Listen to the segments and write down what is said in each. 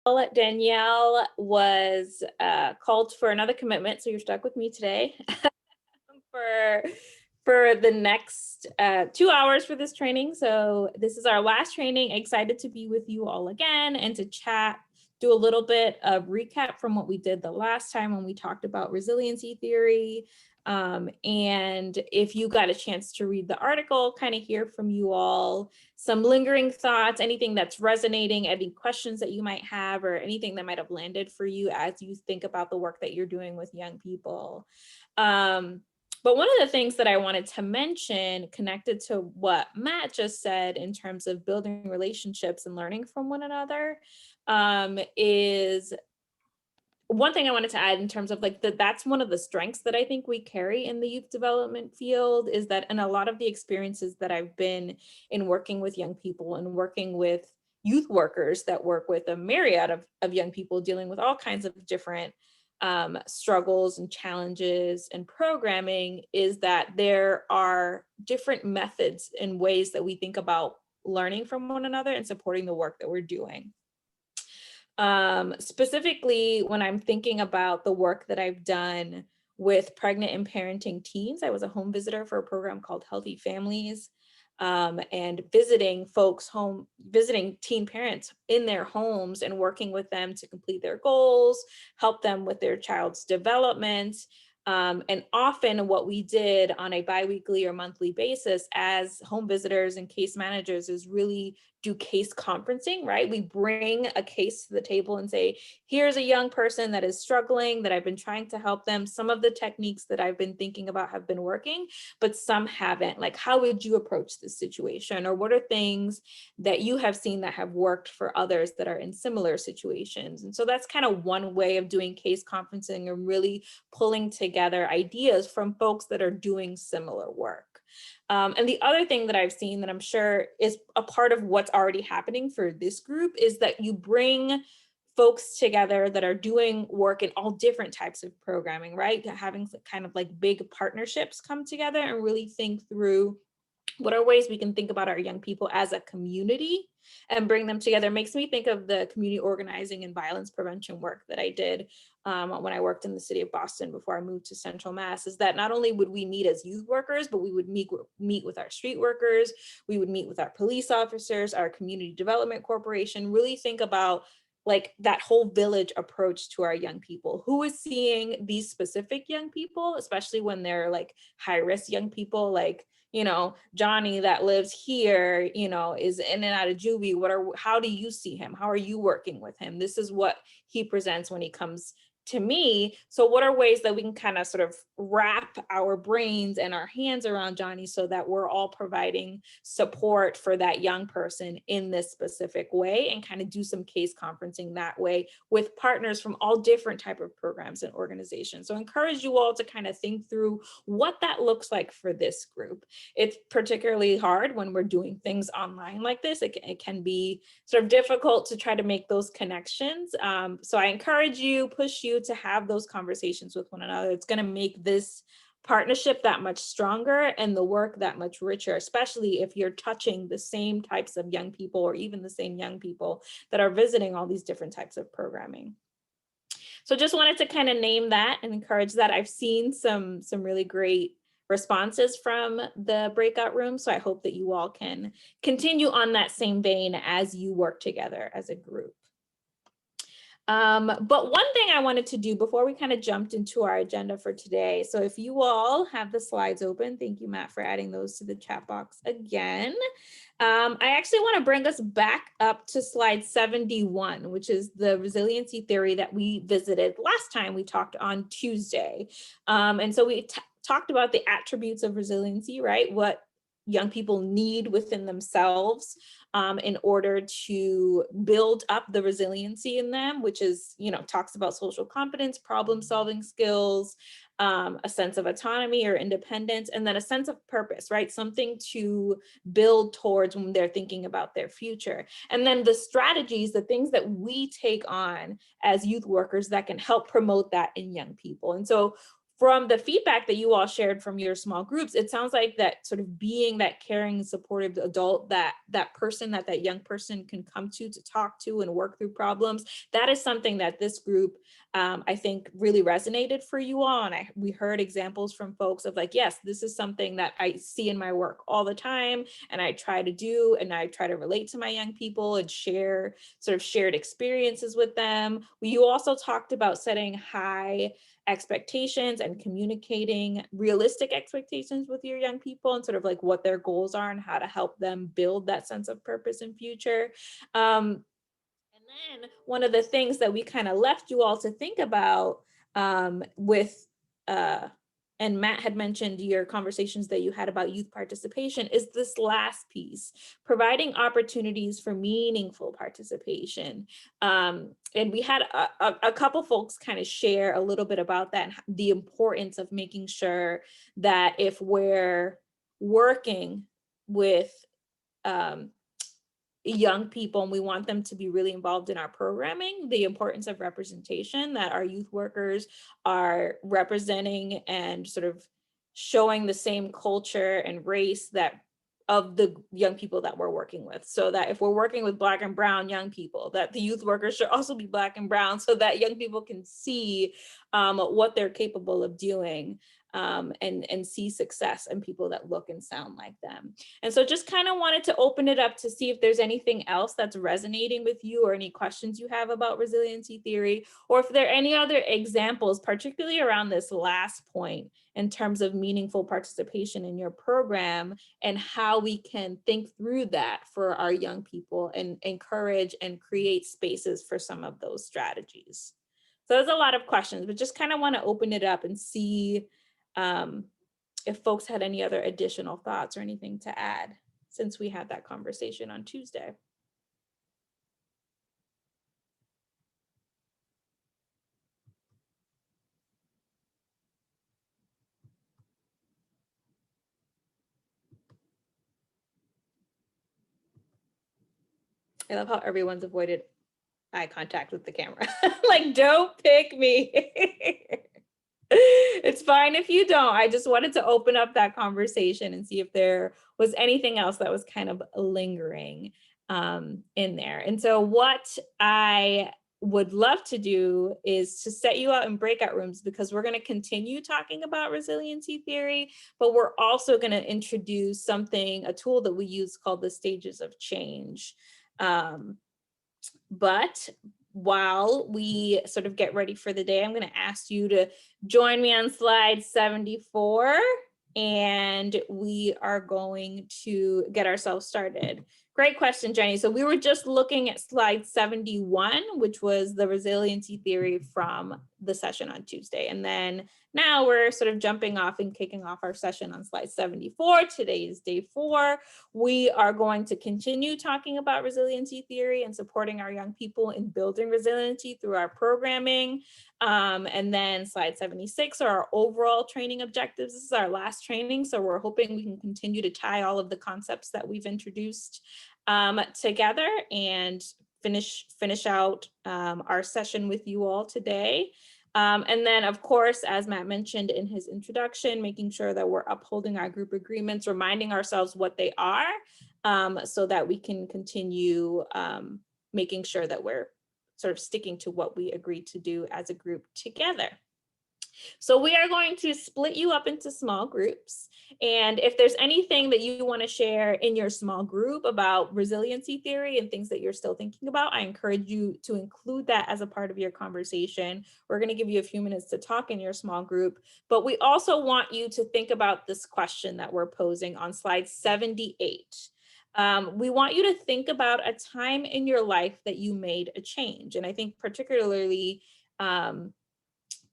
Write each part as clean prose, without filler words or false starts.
Well, Danielle was called for another commitment, so you're stuck with me today for the next 2 hours for this training. So this is our last training. Excited to be with you all again and to chat, do a little bit of recap from what we did the last time when we talked about resiliency theory. And if you got a chance to read the article, kind of hear from you all, some lingering thoughts, anything that's resonating, any questions that you might have, or anything that might have landed for you as you think about the work that you're doing with young people. But one of the things that I wanted to mention, connected to what Matt just said in terms of building relationships and learning from one another, is one thing I wanted to add in terms of like that's one of the strengths that I think we carry in the youth development field, is that in a lot of the experiences that I've been in working with young people and working with youth workers that work with a myriad of young people dealing with all kinds of different struggles and challenges and programming, is that there are different methods and ways that we think about learning from one another and supporting the work that we're doing. Specifically, when I'm thinking about the work that I've done with pregnant and parenting teens, I was a home visitor for a program called Healthy Families, and visiting folks home, visiting teen parents in their homes and working with them to complete their goals, help them with their child's development. And often what we did on a biweekly or monthly basis as home visitors and case managers is really do case conferencing, right? We bring a case to the table and say, here's a young person that is struggling, that I've been trying to help them. Some of the techniques that I've been thinking about have been working, but some haven't. Like, how would you approach this situation? Or what are things that you have seen that have worked for others that are in similar situations? And so that's kind of one way of doing case conferencing and really pulling together ideas from folks that are doing similar work. And the other thing that I've seen that I'm sure is a part of what's already happening for this group is that you bring folks together that are doing work in all different types of programming, right? Having kind of like big partnerships come together and really think through what are ways we can think about our young people as a community and bring them together. It makes me think of the community organizing and violence prevention work that I did when I worked in the city of Boston before I moved to Central Mass, is that not only would we meet as youth workers, but we would meet with our street workers, we would meet with our police officers, our community development corporation, really think about like that whole village approach to our young people. Who is seeing these specific young people, especially when they're like high risk young people, like, you know, Johnny that lives here, you know, is in and out of juvie. How do you see him? How are you working with him? This is what he presents when he comes to me. So what are ways that we can kind of sort of wrap our brains and our hands around Johnny so that we're all providing support for that young person in this specific way, and kind of do some case conferencing that way with partners from all different type of programs and organizations. So I encourage you all to kind of think through what that looks like for this group. It's particularly hard when we're doing things online like this. It can be sort of difficult to try to make those connections. So I encourage you, push you to have those conversations with one another. It's going to make this partnership that much stronger and the work that much richer, especially if you're touching the same types of young people or even the same young people that are visiting all these different types of programming. So just wanted to kind of name that and encourage that. I've seen some really great responses from the breakout room. So I hope that you all can continue on that same vein as you work together as a group. But one thing I wanted to do before we kind of jumped into our agenda for today. So if you all have the slides open, thank you, Matt, for adding those to the chat box again. I actually want to bring us back up to slide 71, which is the resiliency theory that we visited last time we talked on Tuesday. And so we talked about the attributes of resiliency, right? What young people need within themselves in order to build up the resiliency in them, which is, you know, talks about social competence, problem solving skills, a sense of autonomy or independence, and then a sense of purpose, right? Something to build towards when they're thinking about their future. And then the strategies, the things that we take on as youth workers that can help promote that in young people. And so from the feedback that you all shared from your small groups, it sounds like that sort of being that caring, supportive adult, that person that young person can come to talk to and work through problems, that is something that this group, I think, really resonated for you all. And we heard examples from folks of like, yes, this is something that I see in my work all the time, and I try to do, and I try to relate to my young people and share sort of shared experiences with them. You also talked about setting high expectations and communicating realistic expectations with your young people, and sort of like what their goals are and how to help them build that sense of purpose and future. And then one of the things that we kind of left you all to think about, with and Matt had mentioned your conversations that you had about youth participation, is this last piece, providing opportunities for meaningful participation. And we had a couple folks kind of share a little bit about that, and the importance of making sure that if we're working with young people and we want them to be really involved in our programming, the importance of representation, that our youth workers are representing and sort of showing the same culture and race that of the young people that we're working with. So that if we're working with Black and brown young people, that the youth workers should also be Black and brown, so that young people can see what they're capable of doing, and see success in people that look and sound like them. And so just kind of wanted to open it up to see if there's anything else that's resonating with you, or any questions you have about resiliency theory, or if there are any other examples, particularly around this last point in terms of meaningful participation in your program, and how we can think through that for our young people and encourage and create spaces for some of those strategies. So there's a lot of questions, but just kind of want to open it up and see if folks had any other additional thoughts or anything to add since we had that conversation on Tuesday. I love how everyone's avoided eye contact with the camera. Like, don't pick me. It's fine if you don't. I just wanted to open up that conversation and see if there was anything else that was kind of lingering in there. And so what I would love to do is to set you out in breakout rooms, because we're going to continue talking about resiliency theory, but we're also going to introduce something, a tool that we use called the stages of change. But while we sort of get ready for the day, I'm going to ask you to join me on slide 74, and we are going to get ourselves started. Great question, Jenny. So we were just looking at slide 71, which was the resiliency theory from the session on Tuesday. And then now we're sort of jumping off and kicking off our session on slide 74. Today is day 4. We are going to continue talking about resiliency theory and supporting our young people in building resiliency through our programming. And then slide 76 are our overall training objectives. This is our last training, so we're hoping we can continue to tie all of the concepts that we've introduced together and finish out our session with you all today. And then, of course, as Matt mentioned in his introduction, making sure that we're upholding our group agreements, reminding ourselves what they are, so that we can continue making sure that we're sort of sticking to what we agreed to do as a group together. So we are going to split you up into small groups. And if there's anything that you want to share in your small group about resiliency theory and things that you're still thinking about, I encourage you to include that as a part of your conversation. We're going to give you a few minutes to talk in your small group, but we also want you to think about this question that we're posing on slide 78. We want you to think about a time in your life that you made a change. And I think particularly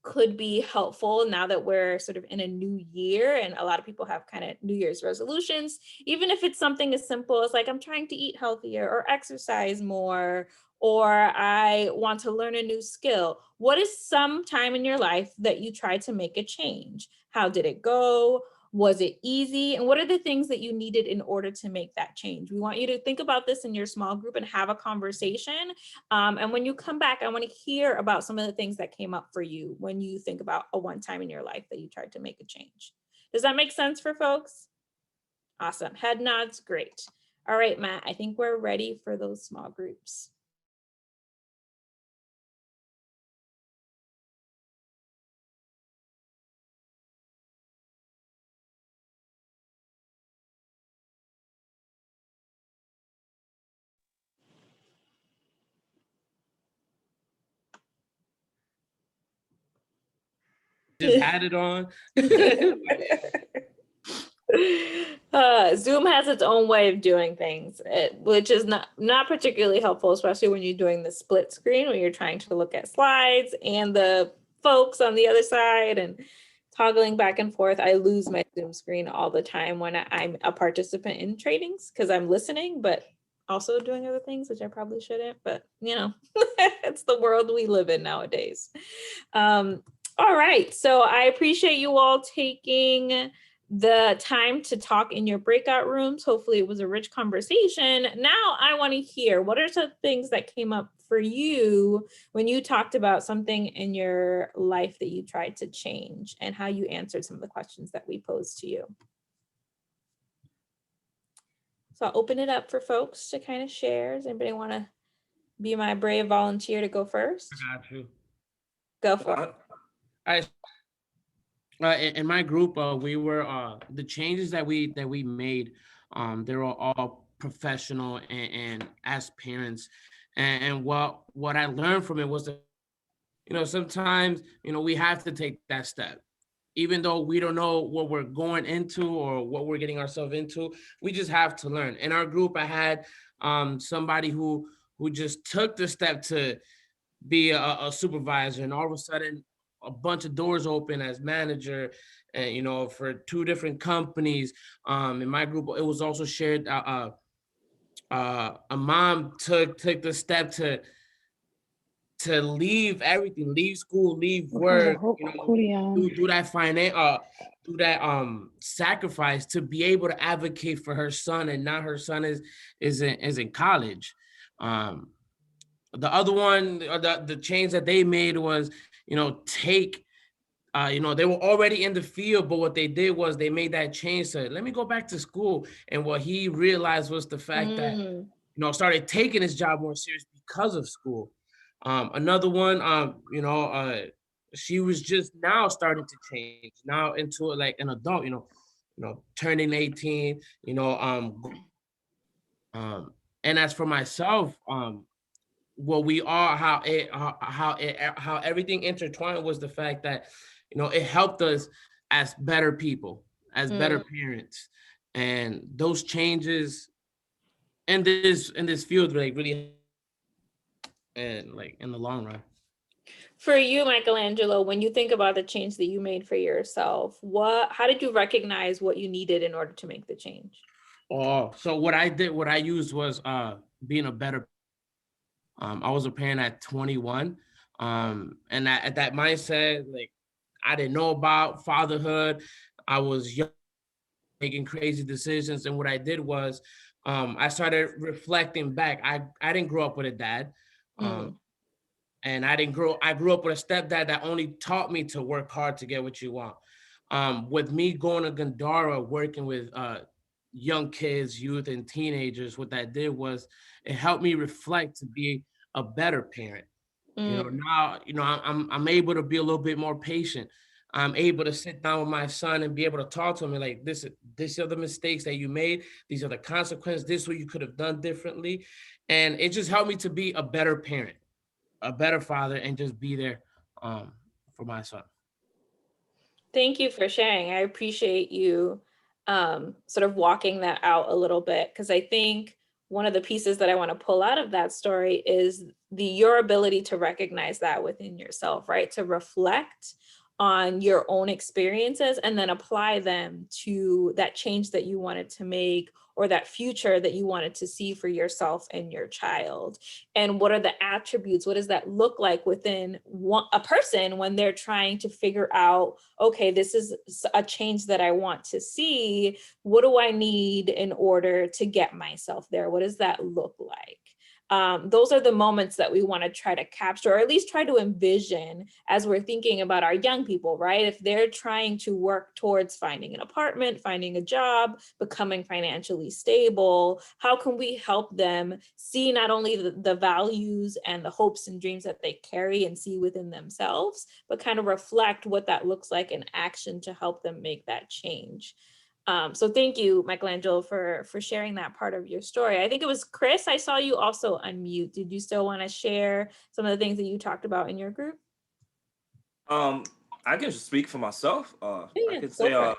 could be helpful now that we're sort of in a new year, and a lot of people have kind of New Year's resolutions, even if it's something as simple as like, I'm trying to eat healthier or exercise more, or I want to learn a new skill. What is some time in your life that you tried to make a change? How did it go? Was it easy? And what are the things that you needed in order to make that change? We want you to think about this in your small group and have a conversation. And when you come back, I want to hear about some of the things that came up for you when you think about a one time in your life that you tried to make a change. Does that make sense for folks? Awesome. Head nods. Great. All right, Matt, I think we're ready for those small groups. Just had it on. Zoom has its own way of doing things, which is not particularly helpful, especially when you're doing the split screen, when you're trying to look at slides and the folks on the other side and toggling back and forth. I lose my Zoom screen all the time when I'm a participant in trainings because I'm listening, but also doing other things, which I probably shouldn't, but you know, it's the world we live in nowadays. All right, so I appreciate you all taking the time to talk in your breakout rooms. Hopefully it was a rich conversation. Now I want to hear, what are some things that came up for you when you talked about something in your life that you tried to change and how you answered some of the questions that we posed to you? So I'll open it up for folks to kind of share. Does anybody want to be my brave volunteer to go first? I got you. Go for it. In my group, we were the changes that we made. They were all professional and as parents, and what I learned from it was that, sometimes we have to take that step, even though we don't know what we're going into or what we're getting ourselves into. We just have to learn. In our group, I had somebody who just took the step to be a supervisor, and all of a sudden a bunch of doors open as manager, and for two different companies. In my group, it was also shared, a mom took the step to leave everything, leave school, leave work, do that do that sacrifice to be able to advocate for her son, and now her son is in college. The other one, the change that they made was, take, they were already in the field, but what they did was they made that change to, let me go back to school. And what he realized was the fact that, started taking his job more serious because of school. Another one, she was just now starting to change, now into like an adult, turning 18, and as for myself, what we are, how everything intertwined was the fact that, it helped us as better people, as better parents, and those changes in this field like really, and like in the long run. For you, Michelangelo, when you think about the change that you made for yourself, how did you recognize what you needed in order to make the change? Oh, so what I used was being a better. I was a parent at 21, and at that mindset, like, I didn't know about fatherhood. I was young, making crazy decisions, and what I did was, I started reflecting back. I didn't grow up with a dad. Um, and I grew up with a stepdad that only taught me to work hard to get what you want. With me going to Gandara, working with young kids, youth, and teenagers, what that did was it helped me reflect to be a better parent. Now, I'm able to be a little bit more patient. I'm able to sit down with my son and be able to talk to him and like, this are the mistakes that you made. These are the consequences. This is what you could have done differently. And it just helped me to be a better parent, a better father, and just be there for my son. Thank you for sharing. I appreciate you sort of walking that out a little bit, because I think one of the pieces that I want to pull out of that story is your ability to recognize that within yourself, right? To reflect on your own experiences and then apply them to that change that you wanted to make or that future that you wanted to see for yourself and your child. And what are the attributes? What does that look like within a person when they're trying to figure out, okay, this is a change that I want to see. What do I need in order to get myself there? What does that look like? Those are the moments that we want to try to capture, or at least try to envision as we're thinking about our young people, right? If they're trying to work towards finding an apartment, finding a job, becoming financially stable, how can we help them see not only the values and the hopes and dreams that they carry and see within themselves, but kind of reflect what that looks like in action to help them make that change. So thank you, Michelangelo, for sharing that part of your story. I think it was Chris. I saw you also unmute. Did you still want to share some of the things that you talked about in your group? Um, I can just speak for myself. I Yeah, could go say for it.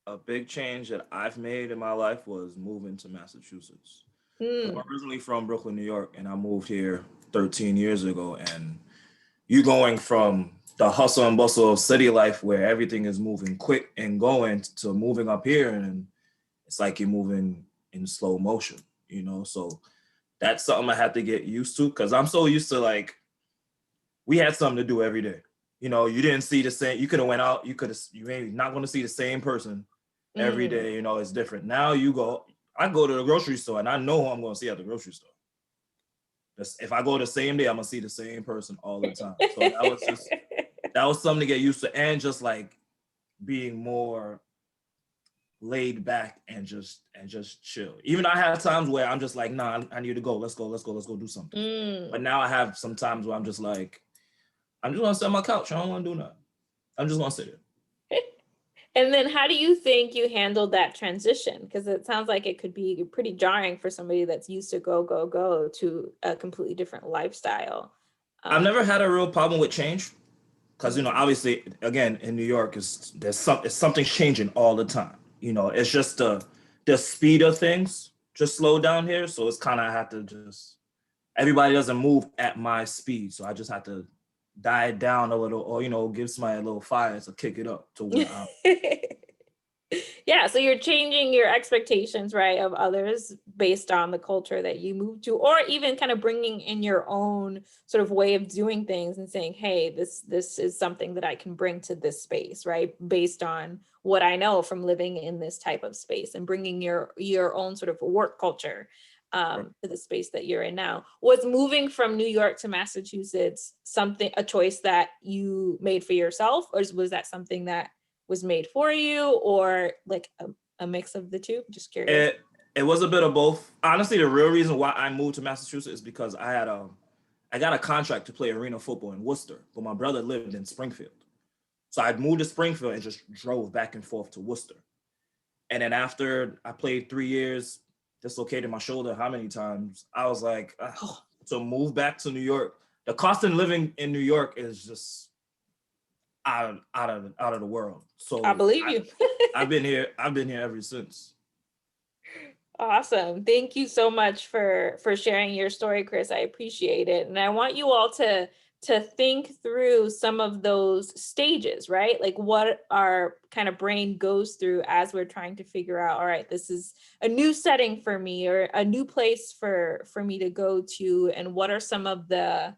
a big change that I've made in my life was moving to Massachusetts. So I'm Mm, originally from Brooklyn, New York, and I moved here 13 years ago. And you going from the hustle and bustle of city life where everything is moving quick and going to moving up here, and it's like you're moving in slow motion, you know? So that's something I had to get used to because I'm so used to like we had something to do every day. You know, you didn't see the same. You could have went out. You ain't not going to see the same person every mm. day. You know, it's different. Now you go. I go to the grocery store and I know who I'm going to see at the grocery store. If I go the same day, I'm gonna see the same person all the time. So that was something to get used to, and just like being more laid back and just chill. Even I had times where I'm just like, nah, I need to go. Let's go do something. But Mm. now I have some times where I'm just like, I'm just gonna sit on my couch. I don't want to do nothing. I'm just gonna sit here. And then how do you think you handled that transition? Because it sounds like it could be pretty jarring for somebody that's used to go, go, go to a completely different lifestyle. I've Um, never had a real problem with change because mm. obviously again in New York is something's changing all the time. It's just the speed of things just slow down here, so it's kind of I have to just everybody doesn't move at my speed, so I just have to die it down a little, or give somebody a little fire to kick it up to where I'm. Yeah, so you're changing your expectations, right, of others based on the culture that you move to, or even kind of bringing in your own sort of way of doing things and saying, hey, this is something that I can bring to this space, right, based on what I know from living in this type of space, and bringing your own sort of work culture to the space that you're in now. Was moving from New York to Massachusetts a choice that you made for yourself, or was that something that was made for you, or like a mix of the two? Just curious. It was a bit of both. Honestly, the real reason why I moved to Massachusetts is because I got a contract to play arena football in Worcester, but my brother lived in Springfield. So I'd moved to Springfield and just drove back and forth to Worcester. And then after I played 3 years, dislocated my shoulder how many times, I was like, Oh, to move back to New York. The cost of living in New York is just out of the world. I So believe you. I've been here. I've been here ever since. Awesome. Thank you so much for sharing your story, Chris. I appreciate it. And I want you all to think through some of those stages, right? Like what our kind of brain goes through as we're trying to figure out, all right, this is a new setting for me, or a new place for me to go to, and what are some of the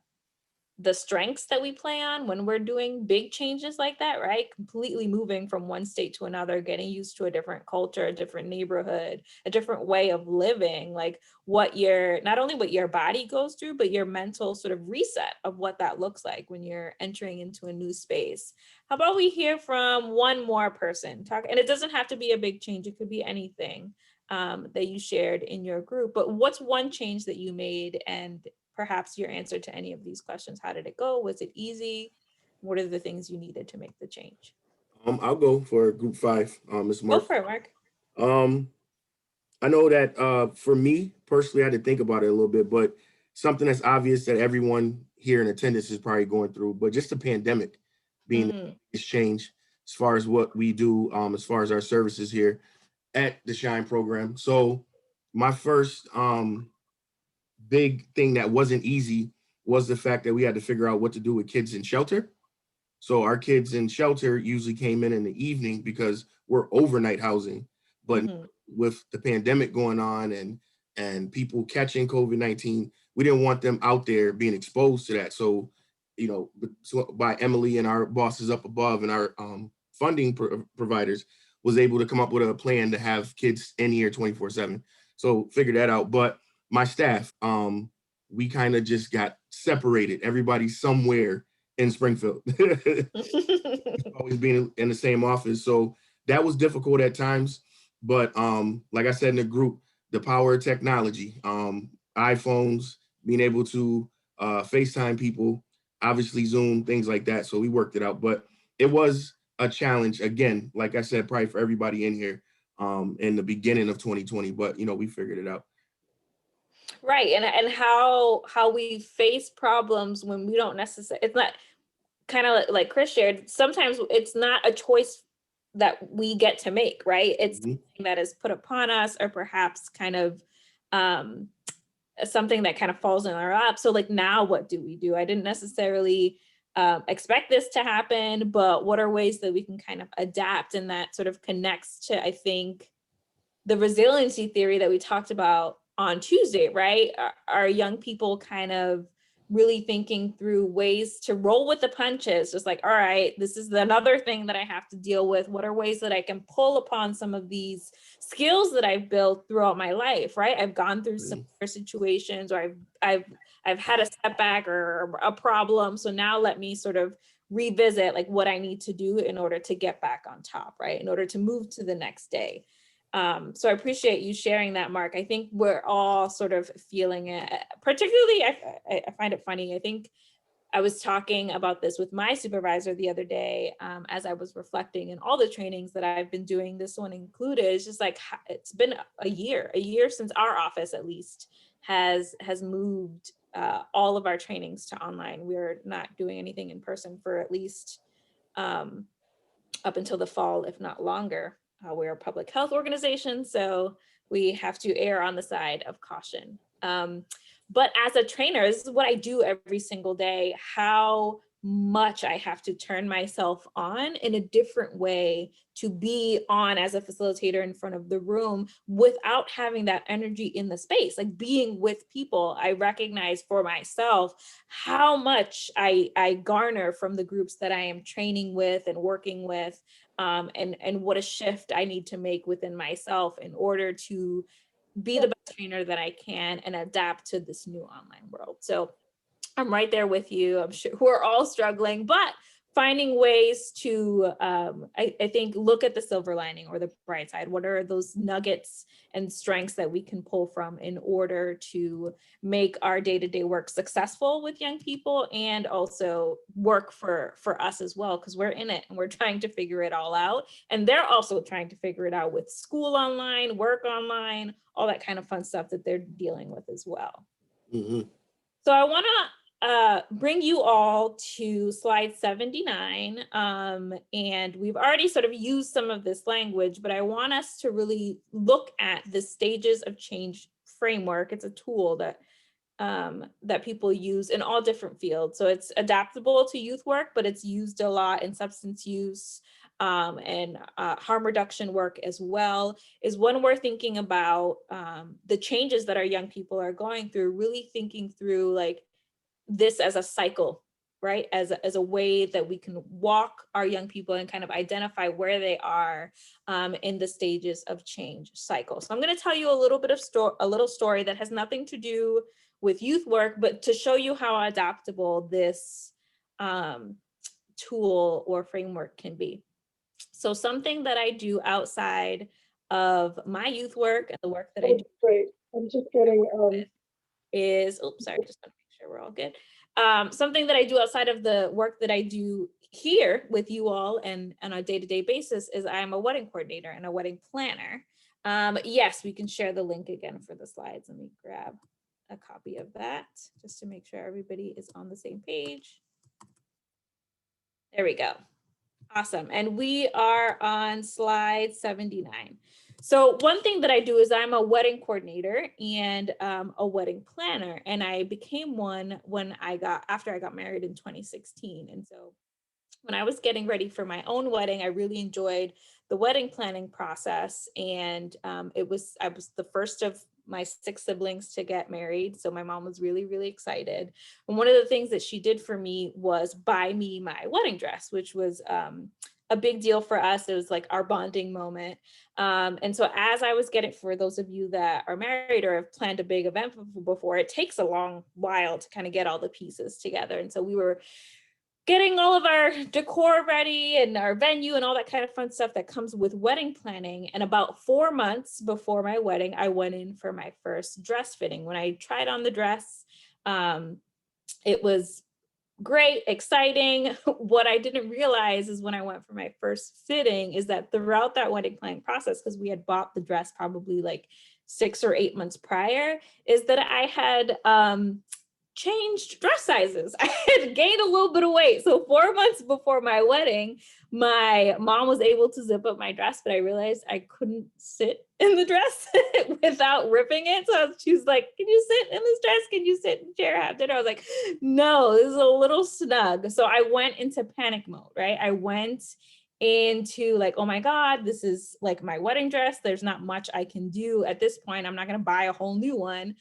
strengths that we play on when we're doing big changes like that, right? Completely moving from one state to another, getting used to a different culture, a different neighborhood, a different way of living, like not only what your body goes through, but your mental sort of reset of what that looks like when you're entering into a new space. How about we hear from one more person? And it doesn't have to be a big change, it could be anything that you shared in your group, but what's one change that you made, and perhaps your answer to any of these questions? How did it go? Was it easy? What are the things you needed to make the change? I'll go for group five, Ms. Go Mark. for it, Mark. Um, I know that for me personally, I had to think about it a little bit, but something that's obvious that everyone here in attendance is probably going through, but just the pandemic being the Mm, biggest change as far as what we do, as far as our services here at the Shine program. So my first big thing that wasn't easy was the fact that we had to figure out what to do with kids in shelter. So our kids in shelter usually came in the evening because we're overnight housing. But Mhm. with the pandemic going on and people catching COVID-19, we didn't want them out there being exposed to that. So, so by Emily and our bosses up above and our funding providers was able to come up with a plan to have kids in here 24/7. So figure that out. But my staff, we kind of just got separated. Everybody's somewhere in Springfield. Always being in the same office. So that was difficult at times. But like I said in the group, the power of technology, iPhones, being able to FaceTime people, obviously Zoom, things like that. So we worked it out. But it was a challenge, again, like I said, probably for everybody in here in the beginning of 2020. But we figured it out. Right. And how we face problems when we don't necessarily, it's not kind of like Chris shared, sometimes it's not a choice that we get to make, right? It's Mhm. something that is put upon us, or perhaps kind of um, something that kind of falls in our lap. So like, now what do we do? I didn't necessarily expect this to happen, but what are ways that we can kind of adapt? And that sort of connects to, I think, the resiliency theory that we talked about on Tuesday, right? Are young people kind of really thinking through ways to roll with the punches, just like, all right, this is another thing that I have to deal with. What are ways that I can pull upon some of these skills that I've built throughout my life, right? I've gone through some situations, or I've had a setback or a problem. So now let me sort of revisit like what I need to do in order to get back on top, right? In order to move to the next day. So I appreciate you sharing that, Mark. I think we're all sort of feeling it. Particularly, I find it funny. I think I was talking about this with my supervisor the other day as I was reflecting in all the trainings that I've been doing, this one included. It's just like, it's been a year since our office at least has moved all of our trainings to online. We're not doing anything in person for at least up until the fall, if not longer. We're a public health organization, so we have to err on the side of caution. But as a trainer, this is what I do every single day, how much I have to turn myself on in a different way to be on as a facilitator in front of the room without having that energy in the space, like being with people. I recognize for myself how much I garner from the groups that I am training with and working with, and what a shift I need to make within myself in order to be the best trainer that I can and adapt to this new online world. So I'm right there with you. I'm sure we're all struggling, but finding ways to, I think, look at the silver lining or the bright side. What are those nuggets and strengths that we can pull from in order to make our day-to-day work successful with young people, and also work for us as well, because we're in it and we're trying to figure it all out. And they're also trying to figure it out with school online, work online, all that kind of fun stuff that they're dealing with as well. Mm-hmm. So I want to bring you all to slide 79. And we've already sort of used some of this language, but I want us to really look at the stages of change framework. It's a tool that that people use in all different fields. So it's adaptable to youth work, but it's used a lot in substance use and harm reduction work as well. Is when we're thinking about the changes that our young people are going through, really thinking through like this as a cycle, right? As a way that we can walk our young people and kind of identify where they are in the stages of change cycle. So I'm going to tell you a little bit of a little story that has nothing to do with youth work, but to show you how adaptable this tool or framework can be. So something that I do outside of my youth work and the work that I do. Great. I'm just getting Is, oops, sorry, just want to make sure we're all good. Something that I do outside of the work that I do here with you all and on a day-to-day basis is I'm a wedding coordinator and a wedding planner. Yes, we can share the link again for the slides. Let me grab a copy of that just to make sure everybody is on the same page. There we go. Awesome. And we are on slide 79. So one thing that I do is I'm a wedding coordinator and a wedding planner, and I became one when after I got married in 2016. And so when I was getting ready for my own wedding, I really enjoyed the wedding planning process. And I was the first of my 6 siblings to get married. So my mom was really, really excited. And one of the things that she did for me was buy me my wedding dress, which was a big deal for us. It was like our bonding moment. And so as I was getting, for those of you that are married or have planned a big event before, it takes a long while to kind of get all the pieces together. And so we were getting all of our decor ready and our venue and all that kind of fun stuff that comes with wedding planning. And about 4 months before my wedding, I went in for my first dress fitting. When I tried on the dress, it was great, exciting. What I didn't realize is when I went for my first fitting is that throughout that wedding planning process, because we had bought the dress probably like 6 or 8 months prior, is that I had changed dress sizes. I had gained a little bit of weight. So 4 months before my wedding, my mom was able to zip up my dress, but I realized I couldn't sit in the dress without ripping it. So she was like, can you sit in this dress? Can you sit in chair, have dinner? I was like, no, this is a little snug. So I went into panic mode, right? I went into like, oh my God, this is like my wedding dress. There's not much I can do at this point. I'm not going to buy a whole new one.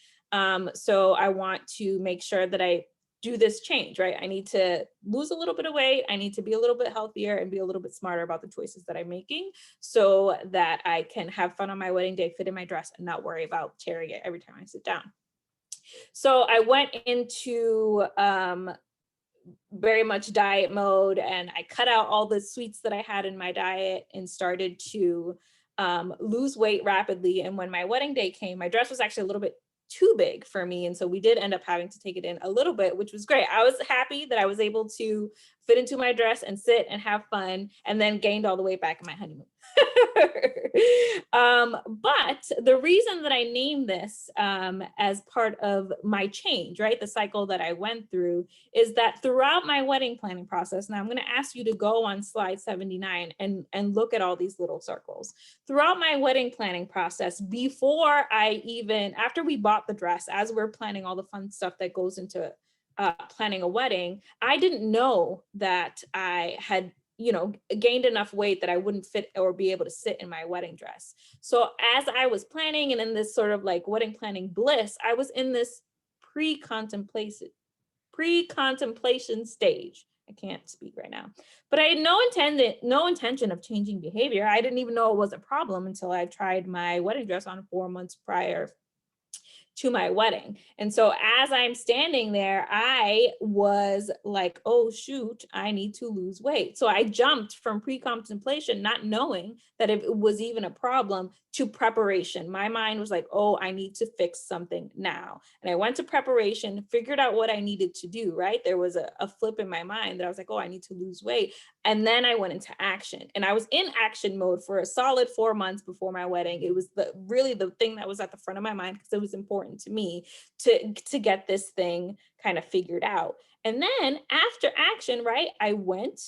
So I want to make sure that I do this change, right? I need to lose a little bit of weight. I need to be a little bit healthier and be a little bit smarter about the choices that I'm making so that I can have fun on my wedding day, fit in my dress and not worry about tearing it every time I sit down. So I went into very much diet mode, and I cut out all the sweets that I had in my diet and started to lose weight rapidly. And when my wedding day came, my dress was actually a little bit too big for me. And so we did end up having to take it in a little bit, which was great. I was happy that I was able to fit into my dress and sit and have fun, and then gained all the way back in my honeymoon. But the reason that I named this as part of my change, right, the cycle that I went through, is that throughout my wedding planning process, now I'm going to ask you to go on slide 79 and look at all these little circles. Throughout my wedding planning process, after we bought the dress, as we're planning all the fun stuff that goes into planning a wedding, I didn't know that I had gained enough weight that I wouldn't fit or be able to sit in my wedding dress. So as I was planning and in this sort of like wedding planning bliss, I was in this pre-contemplation stage. I can't speak right now, but I had no intention of changing behavior. I didn't even know it was a problem until I tried my wedding dress on 4 months prior to my wedding. And so as I'm standing there, I was like, oh shoot, I need to lose weight. So I jumped from pre-contemplation, not knowing that it was even a problem, to preparation. My mind was like, oh, I need to fix something now. And I went to preparation, figured out what I needed to do, right? There was a flip in my mind that I was like, oh, I need to lose weight. And then I went into action, and I was in action mode for a solid 4 months before my wedding. It was really the thing that was at the front of my mind, because it was important to me to get this thing kind of figured out. And then after action, right, I went,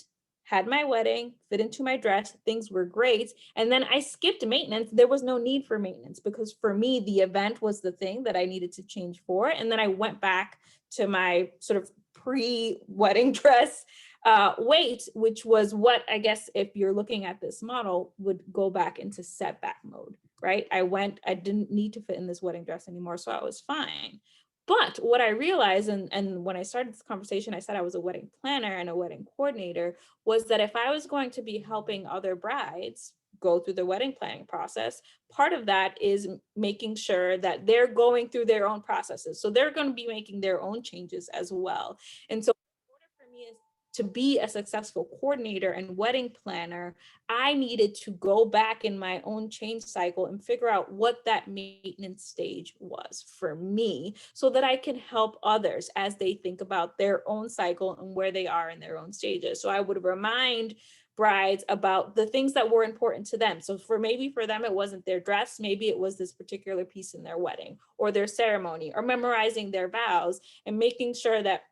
had my wedding, fit into my dress, things were great. And then I skipped maintenance. There was no need for maintenance, because for me, the event was the thing that I needed to change for. And then I went back to my sort of pre-wedding dress weight, which was what, I guess, if you're looking at this model, would go back into setback mode, right? I didn't need to fit in this wedding dress anymore, so I was fine. But what I realized, and when I started this conversation, I said I was a wedding planner and a wedding coordinator, was that if I was going to be helping other brides go through the wedding planning process, part of that is making sure that they're going through their own processes. So they're going to be making their own changes as well. And so in order for me to be a successful coordinator and wedding planner, I needed to go back in my own change cycle and figure out what that maintenance stage was for me, so that I can help others as they think about their own cycle and where they are in their own stages. So I would remind brides about the things that were important to them. So for them, it wasn't their dress. Maybe it was this particular piece in their wedding or their ceremony, or memorizing their vows, and making sure that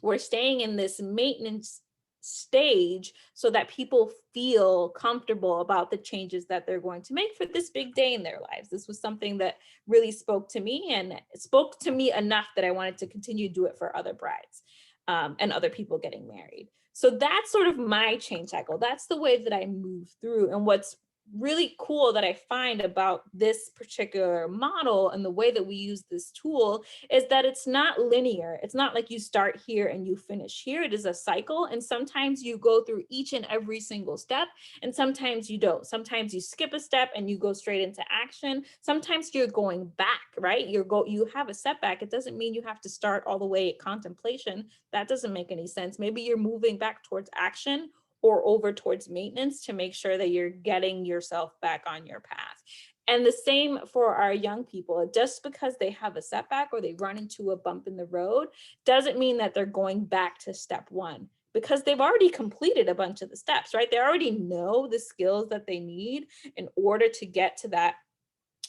we're staying in this maintenance stage so that people feel comfortable about the changes that they're going to make for this big day in their lives. This was something that really spoke to me, and it spoke to me enough that I wanted to continue to do it for other brides. and other people getting married. So that's sort of my change cycle. That's the way that I move through. And what's really cool that I find about this particular model and the way that we use this tool is that it's not linear. It's not like you start here and you finish here. It is a cycle. And sometimes you go through each and every single step, and sometimes you don't. Sometimes you skip a step and you go straight into action. Sometimes you're going back, right? You have a setback. It doesn't mean you have to start all the way at contemplation. That doesn't make any sense. Maybe you're moving back towards action or over towards maintenance to make sure that you're getting yourself back on your path. And the same for our young people. Just because they have a setback or they run into a bump in the road doesn't mean that they're going back to step one, because they've already completed a bunch of the steps, right? They already know the skills that they need in order to get to that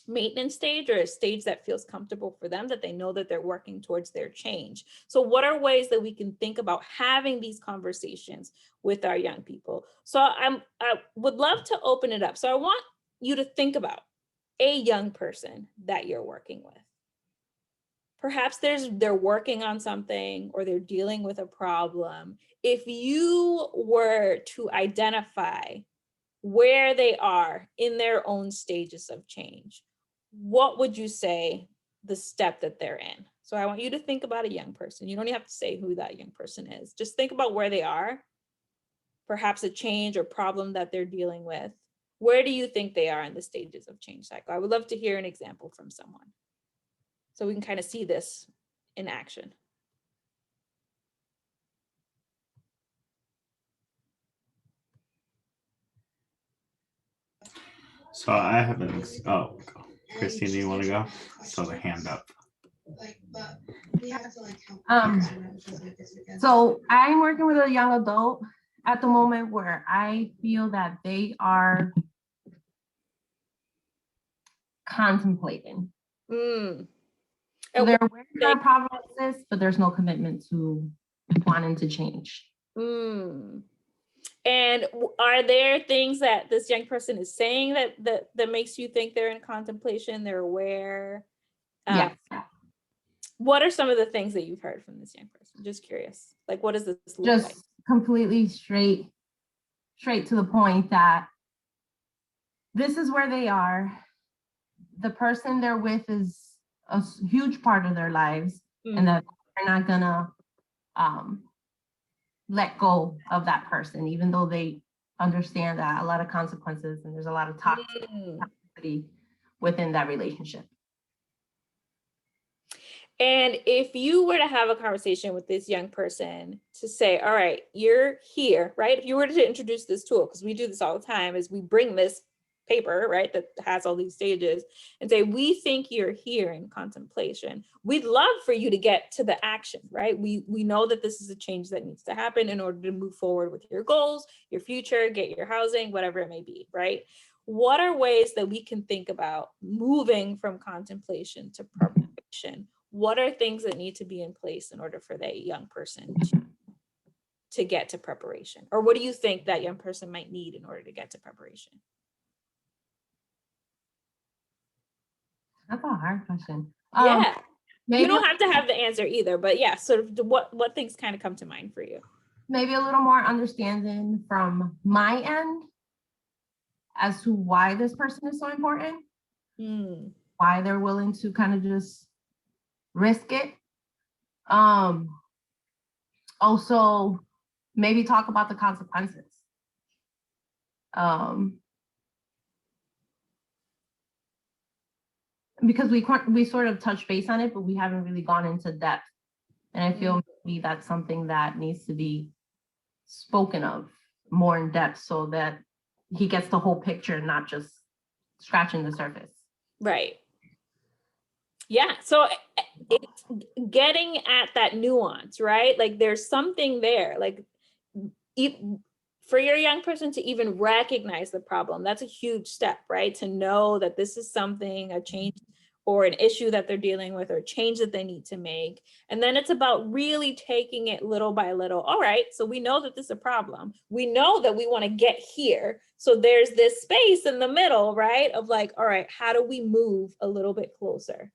maintenance stage, or a stage that feels comfortable for them, that they know that they're working towards their change. So what are ways that we can think about having these conversations with our young people? So I would love to open it up. So I want you to think about a young person that you're working with. Perhaps they're working on something or they're dealing with a problem. If you were to identify where they are in their own stages of change, what would you say the step that they're in? So I want you to think about a young person. You don't even have to say who that young person is. Just think about where they are, perhaps a change or problem that they're dealing with. Where do you think they are in the stages of change cycle? I would love to hear an example from someone so we can kind of see this in action. So I have an, oh, Christine, do you want to go? So the hand up. So I'm working with a young adult at the moment where I feel that they are contemplating. Mm. So they're aware there are problems, but there's no commitment to wanting to change. Mm. And are there things that this young person is saying that makes you think they're in contemplation, they're aware? Yeah. What are some of the things that you've heard from this young person? Just curious. Like, what does this look like? Just completely straight to the point that this is where they are. The person they're with is a huge part of their lives, and that they're not gonna let go of that person, even though they understand that a lot of consequences and there's a lot of toxicity within that relationship. And if you were to have a conversation with this young person to say, all right, you're here, right? If you were to introduce this tool, because we do this all the time, is we bring this paper, right, that has all these stages, and say, we think you're here in contemplation. We'd love for you to get to the action, right? We know that this is a change that needs to happen in order to move forward with your goals, your future, get your housing, whatever it may be, right? What are ways that we can think about moving from contemplation to preparation? What are things that need to be in place in order for that young person to get to preparation? Or what do you think that young person might need in order to get to preparation? That's a hard question. Yeah, maybe you don't have to have the answer either, but yeah, sort of what things kind of come to mind for you? Maybe a little more understanding from my end as to why this person is so important, why they're willing to kind of just risk it. Also, maybe talk about the consequences. Because we sort of touched base on it, but we haven't really gone into depth. And I feel maybe that's something that needs to be spoken of more in depth so that he gets the whole picture, not just scratching the surface. Right. Yeah, so it's getting at that nuance, right? Like there's something there, like for your young person to even recognize the problem, that's a huge step, right? To know that this is something, a change or an issue that they're dealing with or change that they need to make. And then it's about really taking it little by little. All right, so we know that this is a problem. We know that we want to get here. So there's this space in the middle, right? Of like, all right, how do we move a little bit closer?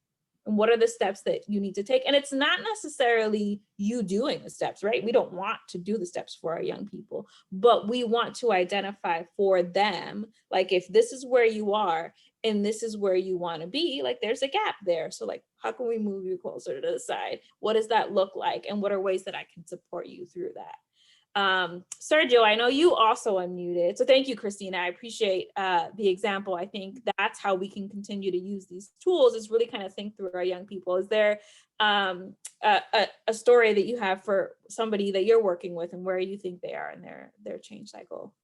and what are the steps that you need to take. And it's not necessarily you doing the steps, right? We don't want to do the steps for our young people, but we want to identify for them, like, if this is where you are and this is where you want to be, like, there's a gap there. So like, how can we move you closer to the side? What does that look like? And what are ways that I can support you through that? Sergio, I know you also unmuted. So thank you, Christina. I appreciate the example. I think that's how we can continue to use these tools, is really kind of think through our young people. Is there a story that you have for somebody that you're working with and where you think they are in their change cycle?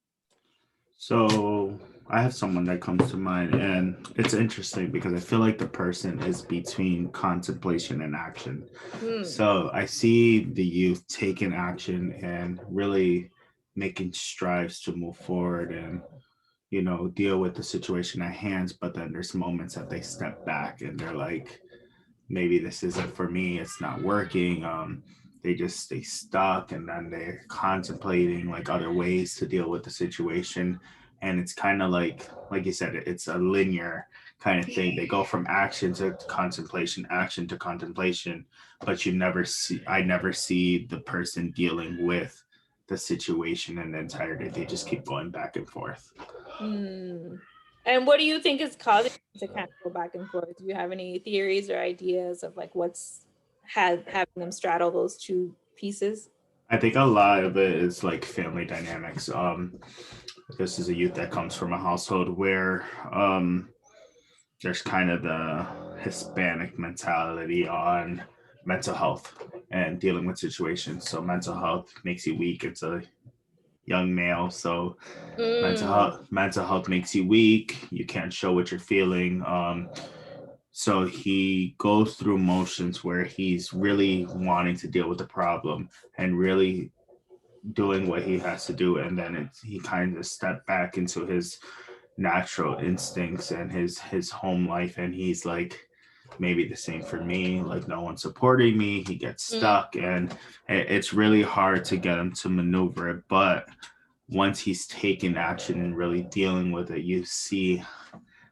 So I have someone that comes to mind, and it's interesting because I feel like the person is between contemplation and action. So I see the youth taking action and really making strides to move forward and, you know, deal with the situation at hand. But then there's moments that they step back and they're like, maybe this isn't for me, it's not working. They just stay stuck, and then they're contemplating like other ways to deal with the situation. And it's kind of like you said, it's a linear kind of thing. They go from action to contemplation, action to contemplation, but I never see the person dealing with the situation in the entirety. They just keep going back and forth. And what do you think is causing them to kind of go back and forth? Do you have any theories or ideas of like what's having them straddle those two pieces? I think a lot of it is like family dynamics. This is a youth that comes from a household where there's kind of the Hispanic mentality on mental health and dealing with situations. So mental health makes you weak. It's a young male, so mental health makes you weak. You can't show what you're feeling. So he goes through motions where he's really wanting to deal with the problem and really doing what he has to do, and then he kind of stepped back into his natural instincts and his home life, and he's like, maybe the same for me, like no one's supporting me. He gets stuck, and it's really hard to get him to maneuver it. But once he's taken action and really dealing with it, you see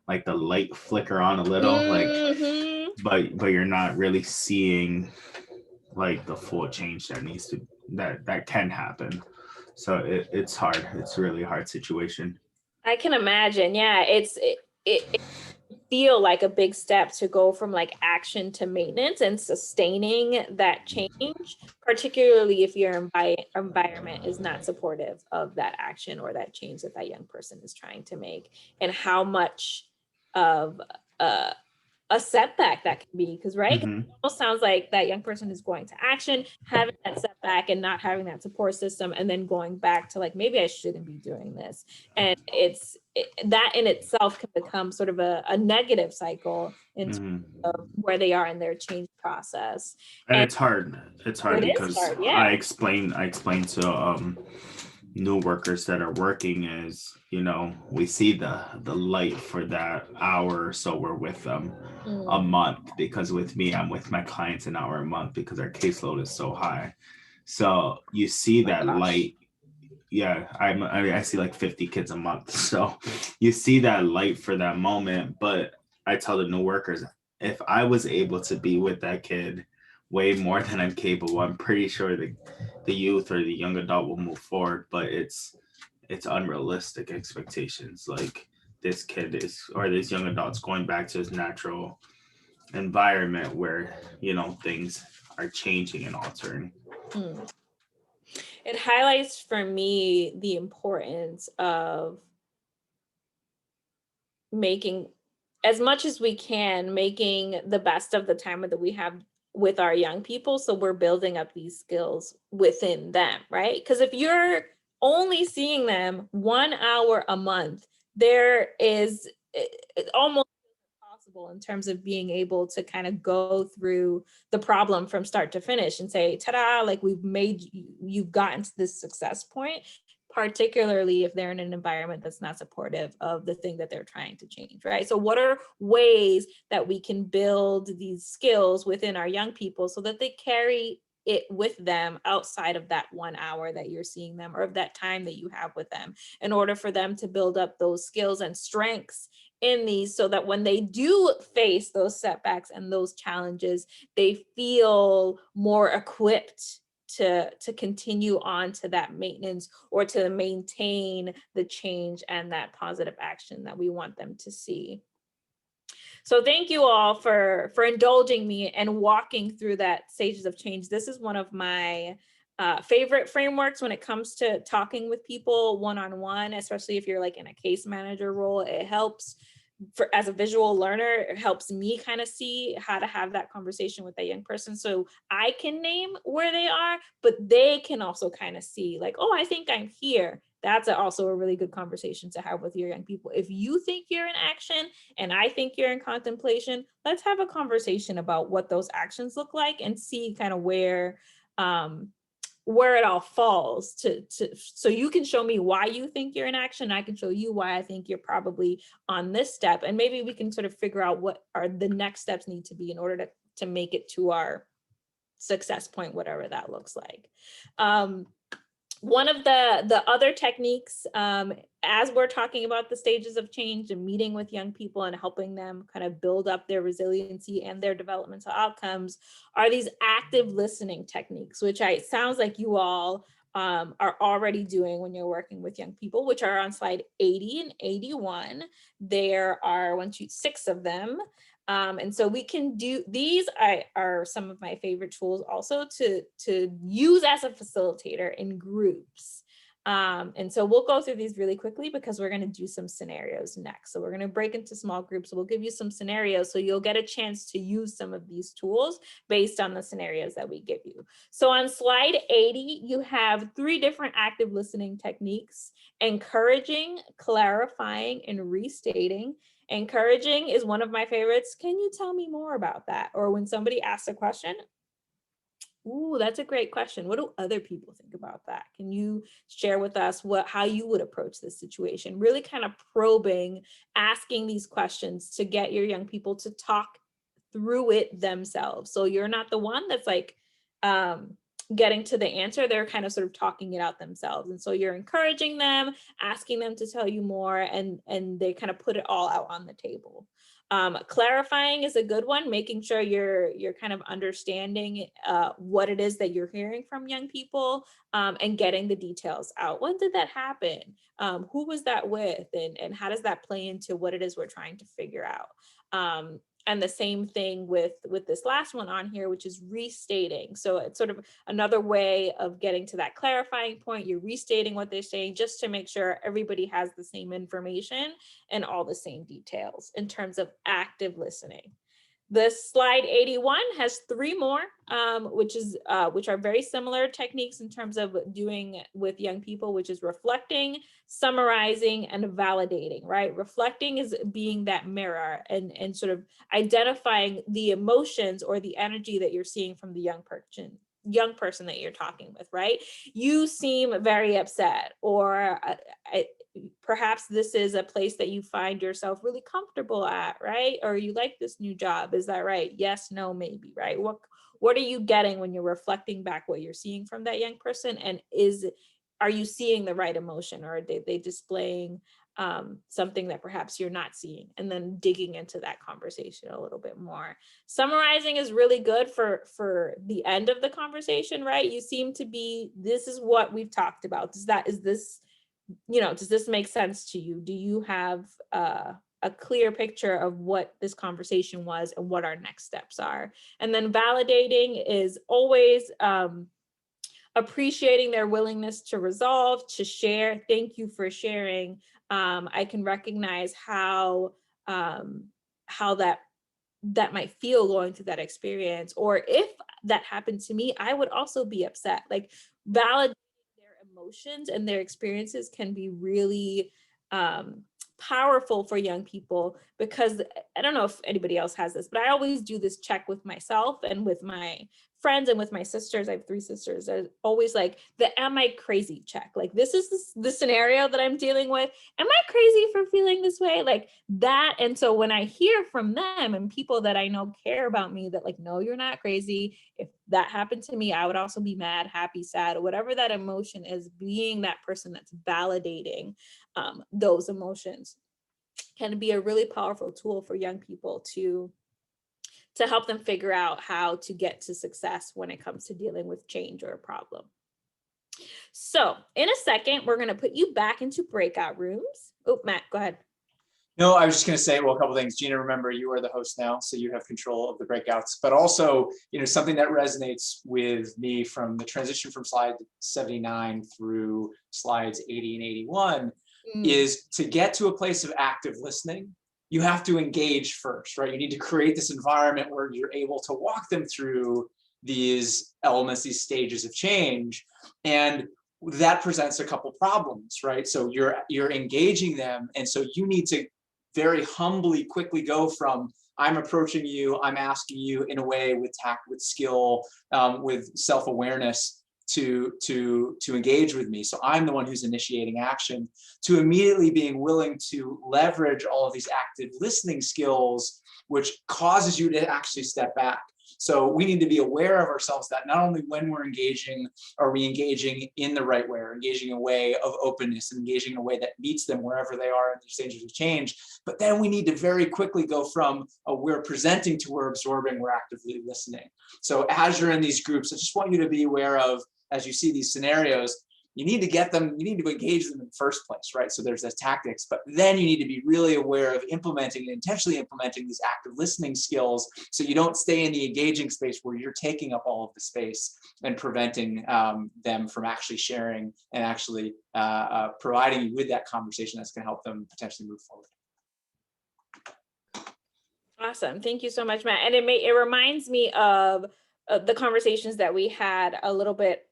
like the light flicker on a little, like but you're not really seeing like the full change that needs to that can happen. So it's hard. It's a really hard situation. I can imagine. Yeah, it feel like a big step to go from like action to maintenance and sustaining that change, particularly if your environment is not supportive of that action or that change that that young person is trying to make, and how much of a setback that can be. Because right, it almost sounds like that young person is going to action, having that setback and not having that support system, and then going back to like, maybe I shouldn't be doing this. And that in itself can become sort of a negative cycle in terms of where they are in their change process. And it's hard because hard, yeah. I explain to new workers that are working is, you know, we see the light for that hour or so we're with them a month, because with me, I'm with my clients an hour a month because our caseload is so high. So you see that light. Yeah, I see like 50 kids a month. So you see that light for that moment. But I tell the new workers, if I was able to be with that kid way more than I'm capable, I'm pretty sure the youth or the young adult will move forward. But it's unrealistic expectations. Like this kid is, or this young adult's going back to his natural environment where, you know, things are changing and altering. It highlights for me the importance of making, as much as we can, making the best of the time that we have with our young people. So we're building up these skills within them, right? Because if you're only seeing them 1 hour a month, there is almost possible in terms of being able to kind of go through the problem from start to finish and say, ta-da, like you've gotten to this success point, particularly if they're in an environment that's not supportive of the thing that they're trying to change, right? So what are ways that we can build these skills within our young people so that they carry it with them outside of that 1 hour that you're seeing them, or of that time that you have with them, in order for them to build up those skills and strengths in these so that when they do face those setbacks and those challenges, they feel more equipped to continue on to that maintenance or to maintain the change and that positive action that we want them to see. So thank you all for indulging me and walking through that stages of change. This is one of my favorite frameworks when it comes to talking with people one-on-one, especially if you're like in a case manager role. It helps as a visual learner, it helps me kind of see how to have that conversation with that young person. So I can name where they are, but they can also kind of see like, oh, I think I'm here. That's also a really good conversation to have with your young people. If you think you're in action and I think you're in contemplation, let's have a conversation about what those actions look like and see kind of where it all falls so you can show me why you think you're in action. I can show you why I think you're probably on this step. And maybe we can sort of figure out what are the next steps need to be in order to make it to our success point, whatever that looks like. One of the other techniques, as we're talking about the stages of change and meeting with young people and helping them kind of build up their resiliency and their developmental outcomes, are these active listening techniques, which sounds like you all are already doing when you're working with young people, which are on slide 80 and 81. There are 6 of them. And so we can do these are some of my favorite tools also to use as a facilitator in groups. And so we'll go through these really quickly because we're going to do some scenarios next. So we're going to break into small groups. We'll give you some scenarios so you'll get a chance to use some of these tools based on the scenarios that we give you. So on slide 80, you have 3 different active listening techniques: encouraging, clarifying, and restating. Encouraging is one of my favorites. Can you tell me more about that? Or when somebody asks a question, ooh, that's a great question. What do other people think about that? Can you share with us how you would approach this situation? Really kind of probing, asking these questions to get your young people to talk through it themselves. So you're not the one that's like getting to the answer. They're kind of sort of talking it out themselves. And so you're encouraging them, asking them to tell you more, and they kind of put it all out on the table. Clarifying is a good one, making sure you're kind of understanding what it is that you're hearing from young people, and getting the details out. When did that happen? Who was that with? And how does that play into what it is we're trying to figure out? And the same thing with this last one on here, which is restating. So it's sort of another way of getting to that clarifying point. You're restating what they're saying just to make sure everybody has the same information and all the same details in terms of active listening. The slide 81 has 3 more, which are very similar techniques in terms of doing with young people, which is reflecting, summarizing, and validating, right? Reflecting is being that mirror and sort of identifying the emotions or the energy that you're seeing from the young person that you're talking with, right? You seem very upset, or perhaps this is a place that you find yourself really comfortable at, right? Or you like this new job, is that right? Yes, no, maybe, right? What are you getting when you're reflecting back what you're seeing from that young person? And are you seeing the right emotion, or are they displaying something that perhaps you're not seeing? And then digging into that conversation a little bit more. Summarizing is really good for the end of the conversation, right? You seem to be, this is what we've talked about. Does this make sense to you? Do you have a clear picture of what this conversation was and what our next steps are? And then validating is always appreciating their willingness to resolve, to share. Thank you for sharing. I can recognize how that might feel going through that experience. Or if that happened to me, I would also be upset. Like, validating their emotions and their experiences can be really powerful for young people, because I don't know if anybody else has this, but I always do this check with myself and with my friends and with my sisters. I have 3 sisters. They're always like the am I crazy check. Like, this is the scenario that I'm dealing with. Am I crazy for feeling this way? Like that. And so when I hear from them and people that I know care about me, that like, no, you're not crazy. If that happened to me, I would also be mad, happy, sad, or whatever that emotion is, being that person that's validating those emotions. can be a really powerful tool for young people to help them figure out how to get to success when it comes to dealing with change or a problem. So in a second, we're going to put you back into breakout rooms. Oh, Matt, go ahead. No, I was just going to say, well, a couple things. Gina, remember, you are the host now, so you have control of the breakouts. But also, something that resonates with me from the transition from slide 79 through slides 80 and 81 is to get to a place of active listening, you have to engage first, right? You need to create this environment where you're able to walk them through these elements, these stages of change. And that presents a couple problems, right? So you're engaging them. And so you need to very humbly quickly go from I'm approaching you, I'm asking you in a way with tact, with skill, with self-awareness to engage with me. So I'm the one who's initiating action, to immediately being willing to leverage all of these active listening skills, which causes you to actually step back. So we need to be aware of ourselves that not only when we're engaging, are we engaging in the right way, or engaging in a way of openness, and engaging in a way that meets them wherever they are in their stages of change, but then we need to very quickly go from we're presenting to we're absorbing, we're actively listening. So as you're in these groups, I just want you to be aware of, as you see these scenarios, you need to get them, you need to engage them in the first place, right? So there's those tactics, but then you need to be really aware of implementing and intentionally implementing these active listening skills, so you don't stay in the engaging space where you're taking up all of the space and preventing them from actually sharing and actually providing you with that conversation that's going to help them potentially move forward. Awesome. Thank you so much, Matt. And it reminds me of the conversations that we had a little bit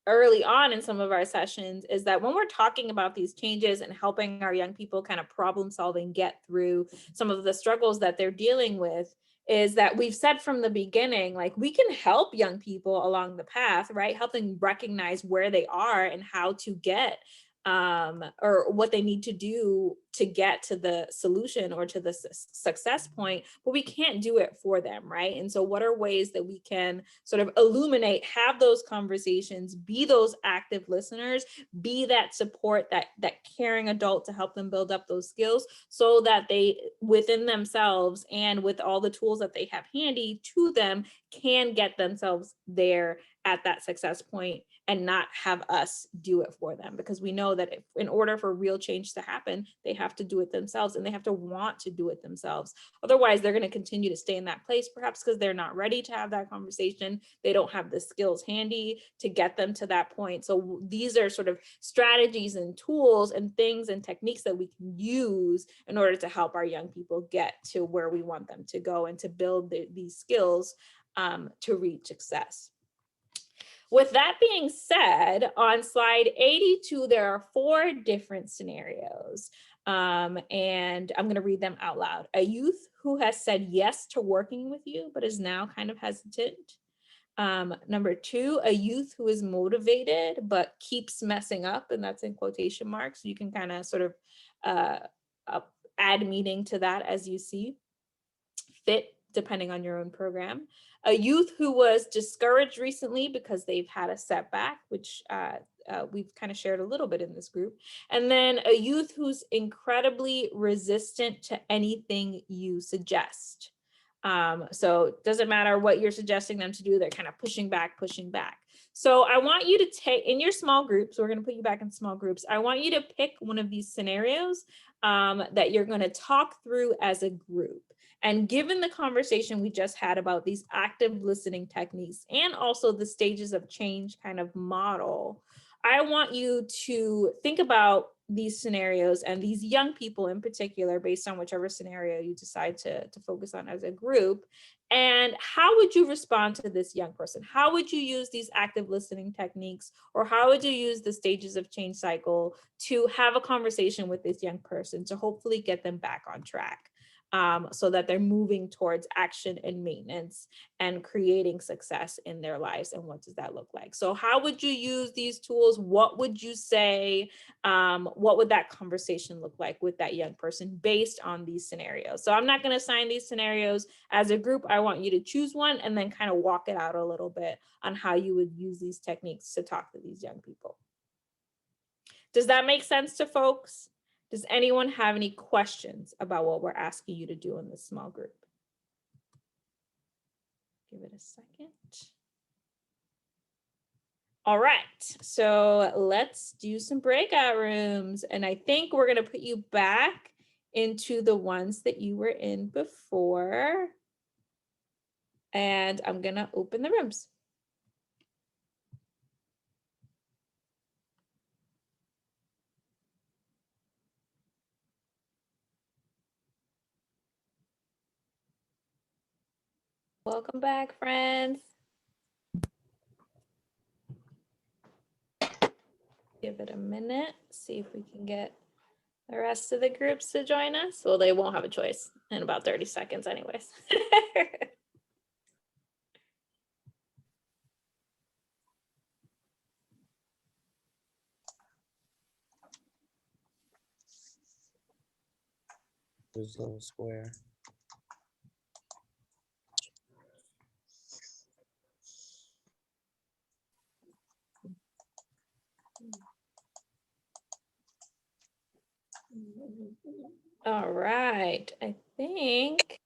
early on in some of our sessions, is that when we're talking about these changes and helping our young people kind of problem solving, get through some of the struggles that they're dealing with, is that we've said from the beginning, like, we can help young people along the path, right? Help them recognize where they are and how to get or what they need to do to get to the solution or to the success point, but we can't do it for them, right? And so what are ways that we can sort of illuminate, have those conversations, be those active listeners, be that support, that caring adult to help them build up those skills, so that they, within themselves and with all the tools that they have handy to them, can get themselves there at that success point and not have us do it for them. Because we know that in order for real change to happen, they have to do it themselves, and they have to want to do it themselves. Otherwise, they're going to continue to stay in that place, perhaps because they're not ready to have that conversation. They don't have the skills handy to get them to that point. So these are sort of strategies and tools and things and techniques that we can use in order to help our young people get to where we want them to go and to build these skills to reach success. With that being said, on slide 82, there are 4 different scenarios, and I'm going to read them out loud. A youth who has said yes to working with you, but is now kind of hesitant. Number 2, a youth who is motivated, but keeps messing up, and that's in quotation marks. You can kind of sort of add meaning to that as you see fit, depending on your own program. A youth who was discouraged recently because they've had a setback, which we've kind of shared a little bit in this group. And then a youth who's incredibly resistant to anything you suggest. So it doesn't matter what you're suggesting them to do, they're kind of pushing back. So I want you to take, in your small groups, we're going to put you back in small groups. I want you to pick one of these scenarios that you're going to talk through as a group. And given the conversation we just had about these active listening techniques and also the stages of change kind of model, I want you to think about these scenarios and these young people in particular, based on whichever scenario you decide to focus on as a group. And how would you respond to this young person? How would you use these active listening techniques, or how would you use the stages of change cycle to have a conversation with this young person to hopefully get them back on track? So that they're moving towards action and maintenance and creating success in their lives. And what does that look like? So how would you use these tools? What would you say? What would that conversation look like with that young person based on these scenarios? So I'm not going to assign these scenarios as a group. I want you to choose one and then kind of walk it out a little bit on how you would use these techniques to talk to these young people. Does that make sense to folks? Does anyone have any questions about what we're asking you to do in this small group? Give it a second. All right, so let's do some breakout rooms. And I think we're gonna put you back into the ones that you were in before. And I'm gonna open the rooms. Welcome back, friends. Give it a minute, see if we can get the rest of the groups to join us. Well, they won't have a choice in about 30 seconds anyways. This little square. All right, I think.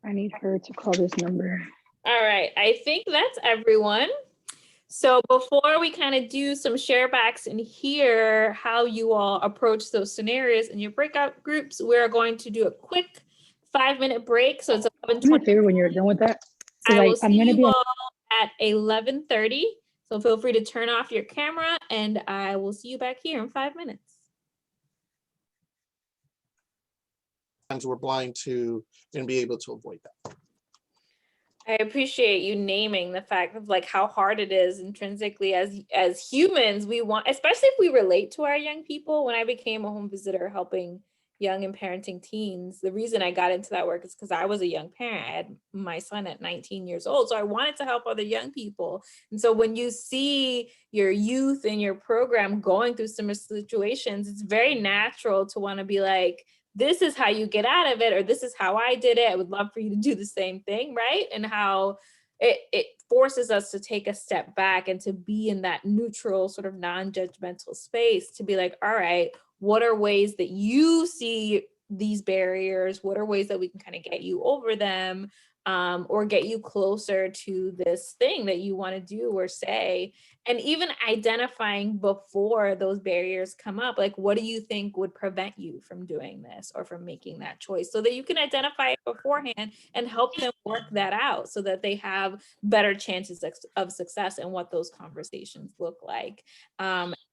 I need her to call this number. All right, I think that's everyone. So before we kind of do some share backs and hear how you all approach those scenarios in your breakout groups, we're going to do a quick 5-minute break. So it's Do me a 11:20. favor when you're done with that. I will I'm see gonna you be. all at 11:30. So feel free to turn off your camera and I will see you back here in 5 minutes. We're blind to and be able to avoid that. I appreciate you naming the fact of like how hard it is intrinsically as humans. We want, especially if we relate to our young people. When I became a home visitor helping young and parenting teens, the reason I got into that work is because I was a young parent. I had my son at 19 years old. So I wanted to help other young people. And so when you see your youth in your program going through similar situations, it's very natural to want to be like, this is how you get out of it, or this is how I did it. I would love for you to do the same thing, right? And how it forces us to take a step back and to be in that neutral, sort of non-judgmental space to be like, all right, what are ways that you see these barriers? What are ways that we can kind of get you over them, or get you closer to this thing that you want to do or say? And even identifying before those barriers come up, like, what do you think would prevent you from doing this or from making that choice, so that you can identify it beforehand and help them work that out so that they have better chances of success and what those conversations look like.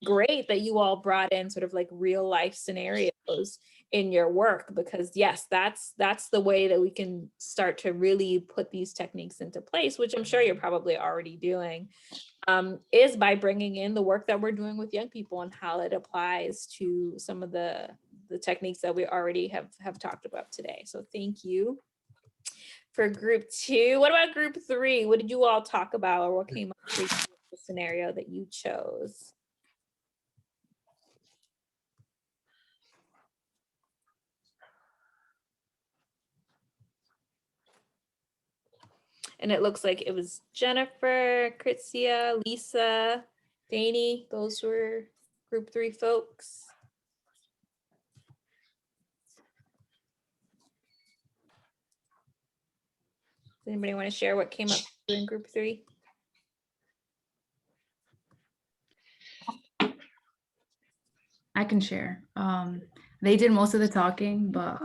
Great that you all brought in sort of like real life scenarios in your work, because yes, that's the way that we can start to really put these techniques into place, which I'm sure you're probably already doing. Is by bringing in the work that we're doing with young people and how it applies to some of the techniques that we already have talked about today. So thank you for group 2. What about group 3? What did you all talk about, or what came up for you with the scenario that you chose? And it looks like it was Jennifer, Kritzia, Lisa, Danny. Those were group 3 folks. Does anybody want to share what came up in group 3? I can share. They did most of the talking, but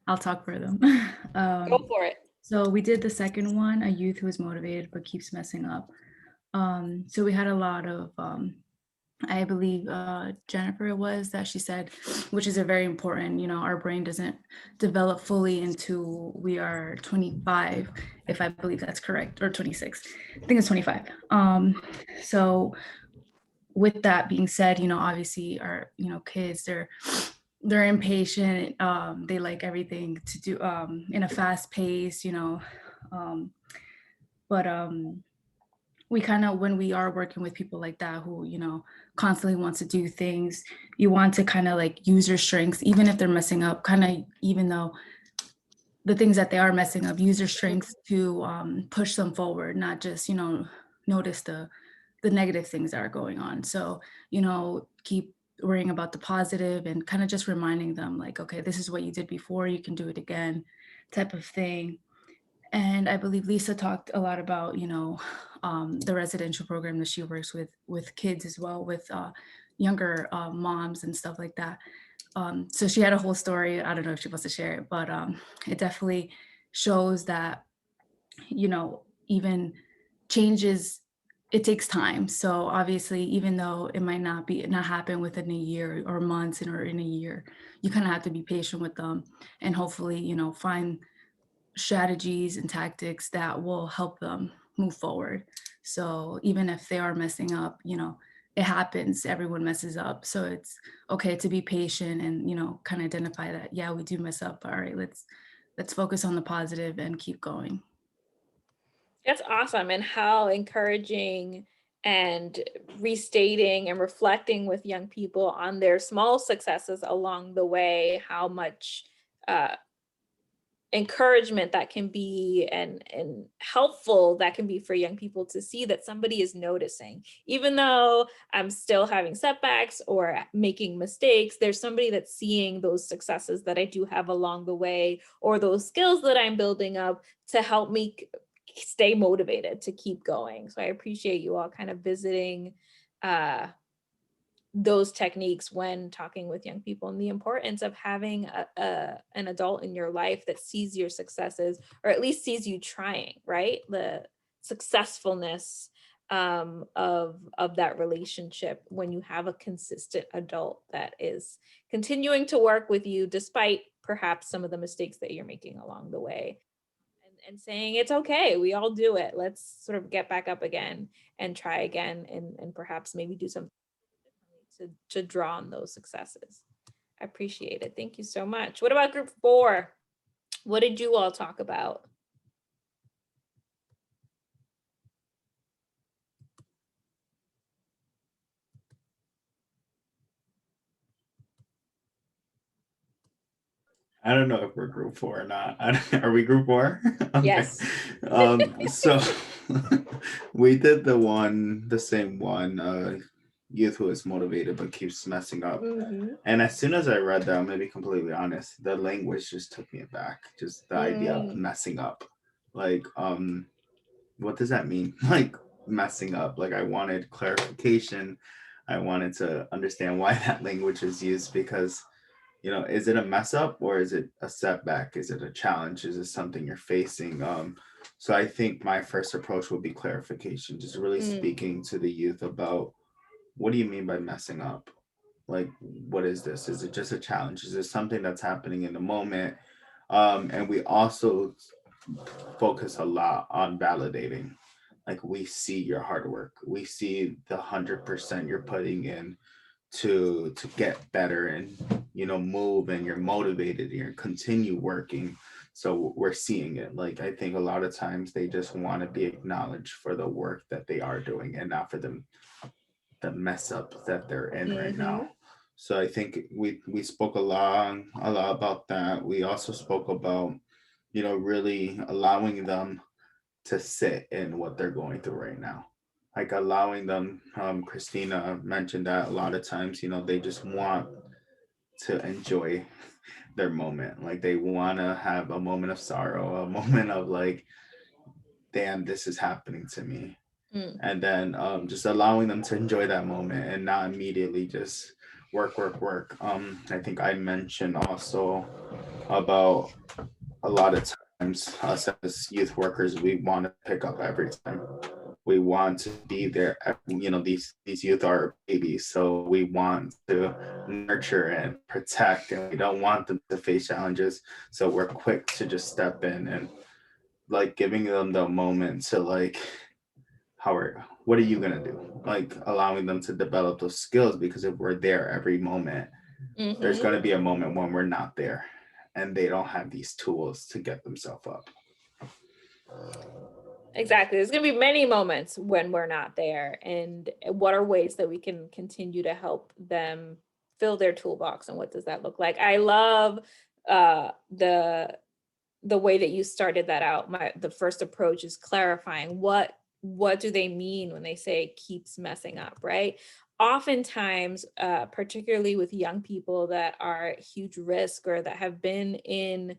I'll talk for them. Go for it. So we did the second one, a youth who is motivated but keeps messing up. So we had a lot of, I believe Jennifer it was that she said, which is a very important, our brain doesn't develop fully until we are 25, if I believe that's correct, or 26. I think it's 25. So with that being said, obviously our, kids, they're impatient. They like everything to do in a fast pace, but we kind of, when we are working with people like that who, constantly wants to do things, you want to kind of like use your strengths, even if they're messing up, kind of, even though the things that they are messing up, use your strengths to push them forward, not just, notice the the negative things that are going on. So, you know, keep worrying about the positive and kind of just reminding them like, okay, this is what you did before, you can do it again, type of thing. And I believe Lisa talked a lot about, you know, the residential program that she works with kids as well, with younger moms and stuff like that. So she had a whole story. I don't know if she wants to share it, but it definitely shows that, you know, even changes, it takes time. So obviously, even though it might not happen within a year or months or in a year, you kind of have to be patient with them and hopefully, you know, find strategies and tactics that will help them move forward. So even if they are messing up, you know, it happens, everyone messes up. So it's okay to be patient and, you know, kind of identify that, yeah, we do mess up. All right, let's focus on the positive and keep going. That's awesome. And how encouraging and restating and reflecting with young people on their small successes along the way, how much encouragement that can be and helpful that can be for young people to see that somebody is noticing. Even though I'm still having setbacks or making mistakes, there's somebody that's seeing those successes that I do have along the way, or those skills that I'm building up to help me stay motivated to keep going. So I appreciate you all kind of visiting those techniques when talking with young people, and the importance of having an adult in your life that sees your successes, or at least sees you trying, right? The successfulness of that relationship when you have a consistent adult that is continuing to work with you despite perhaps some of the mistakes that you're making along the way, and saying it's okay, we all do it, let's sort of get back up again and try again, and perhaps maybe do something to draw on those successes. I appreciate it. Thank you so much. What about group 4? What did you all talk about? I don't know if we're group 4 or not. Are we group 4? Okay. Yes. So we did the same one, youth who is motivated but keeps messing up. Mhm. And as soon as I read that, I'm gonna be completely honest, the language just took me aback. Just the idea of messing up. Like, what does that mean? Like messing up. Like I wanted clarification. I wanted to understand why that language is used, because you know, is it a mess up or is it a setback? Is it a challenge? Is it something you're facing? So I think my first approach would be clarification, just really speaking to the youth about, what do you mean by messing up? Like, what is this? Is it just a challenge? Is it something that's happening in the moment? And we also focus a lot on validating. Like, we see your hard work. We see the 100% you're putting in to get better and, you know, move, and you're motivated and you're continue working. So we're seeing it. Like, I think a lot of times they just want to be acknowledged for the work that they are doing and not for the mess up that they're in right now. So I think we spoke a lot about that. We also spoke about, you know, really allowing them to sit in what they're going through right now. Like allowing them, Christina mentioned that a lot of times, you know, they just want to enjoy their moment. Like they want to have a moment of sorrow, a moment of like, damn, this is happening to me. And then just allowing them to enjoy that moment and not immediately just work. I think I mentioned also about a lot of times us as youth workers, we want to pick up every time. We want to be there. You know, these youth are babies, so we want to nurture and protect, and we don't want them to face challenges. So we're quick to just step in and like giving them the moment to like, what are you gonna do? Like allowing them to develop those skills, because if we're there every moment, there's gonna be a moment when we're not there, and they don't have these tools to get themselves up. Exactly. There's going to be many moments when we're not there. And what are ways that we can continue to help them fill their toolbox, and what does that look like? I love the way that you started that out. The first approach is clarifying what what do they mean when they say it keeps messing up, right? Oftentimes, particularly with young people that are at huge risk or that have been in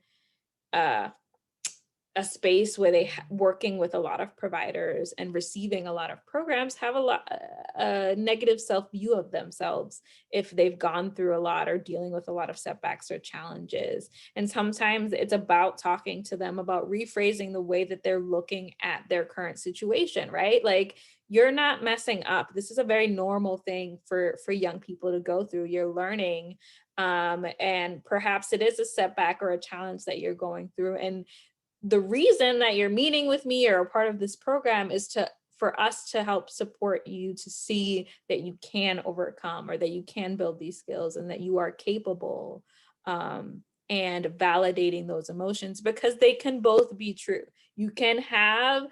a space where they working with a lot of providers and receiving a lot of programs, have a negative self view of themselves if they've gone through a lot or dealing with a lot of setbacks or challenges. And sometimes it's about talking to them about rephrasing the way that they're looking at their current situation, right? Like, you're not messing up. This is a very normal thing for young people to go through. You're learning, and perhaps it is a setback or a challenge that you're going through. And the reason that you're meeting with me or a part of this program is for us to help support you to see that you can overcome, or that you can build these skills, and that you are capable, and validating those emotions, because they can both be true. You can have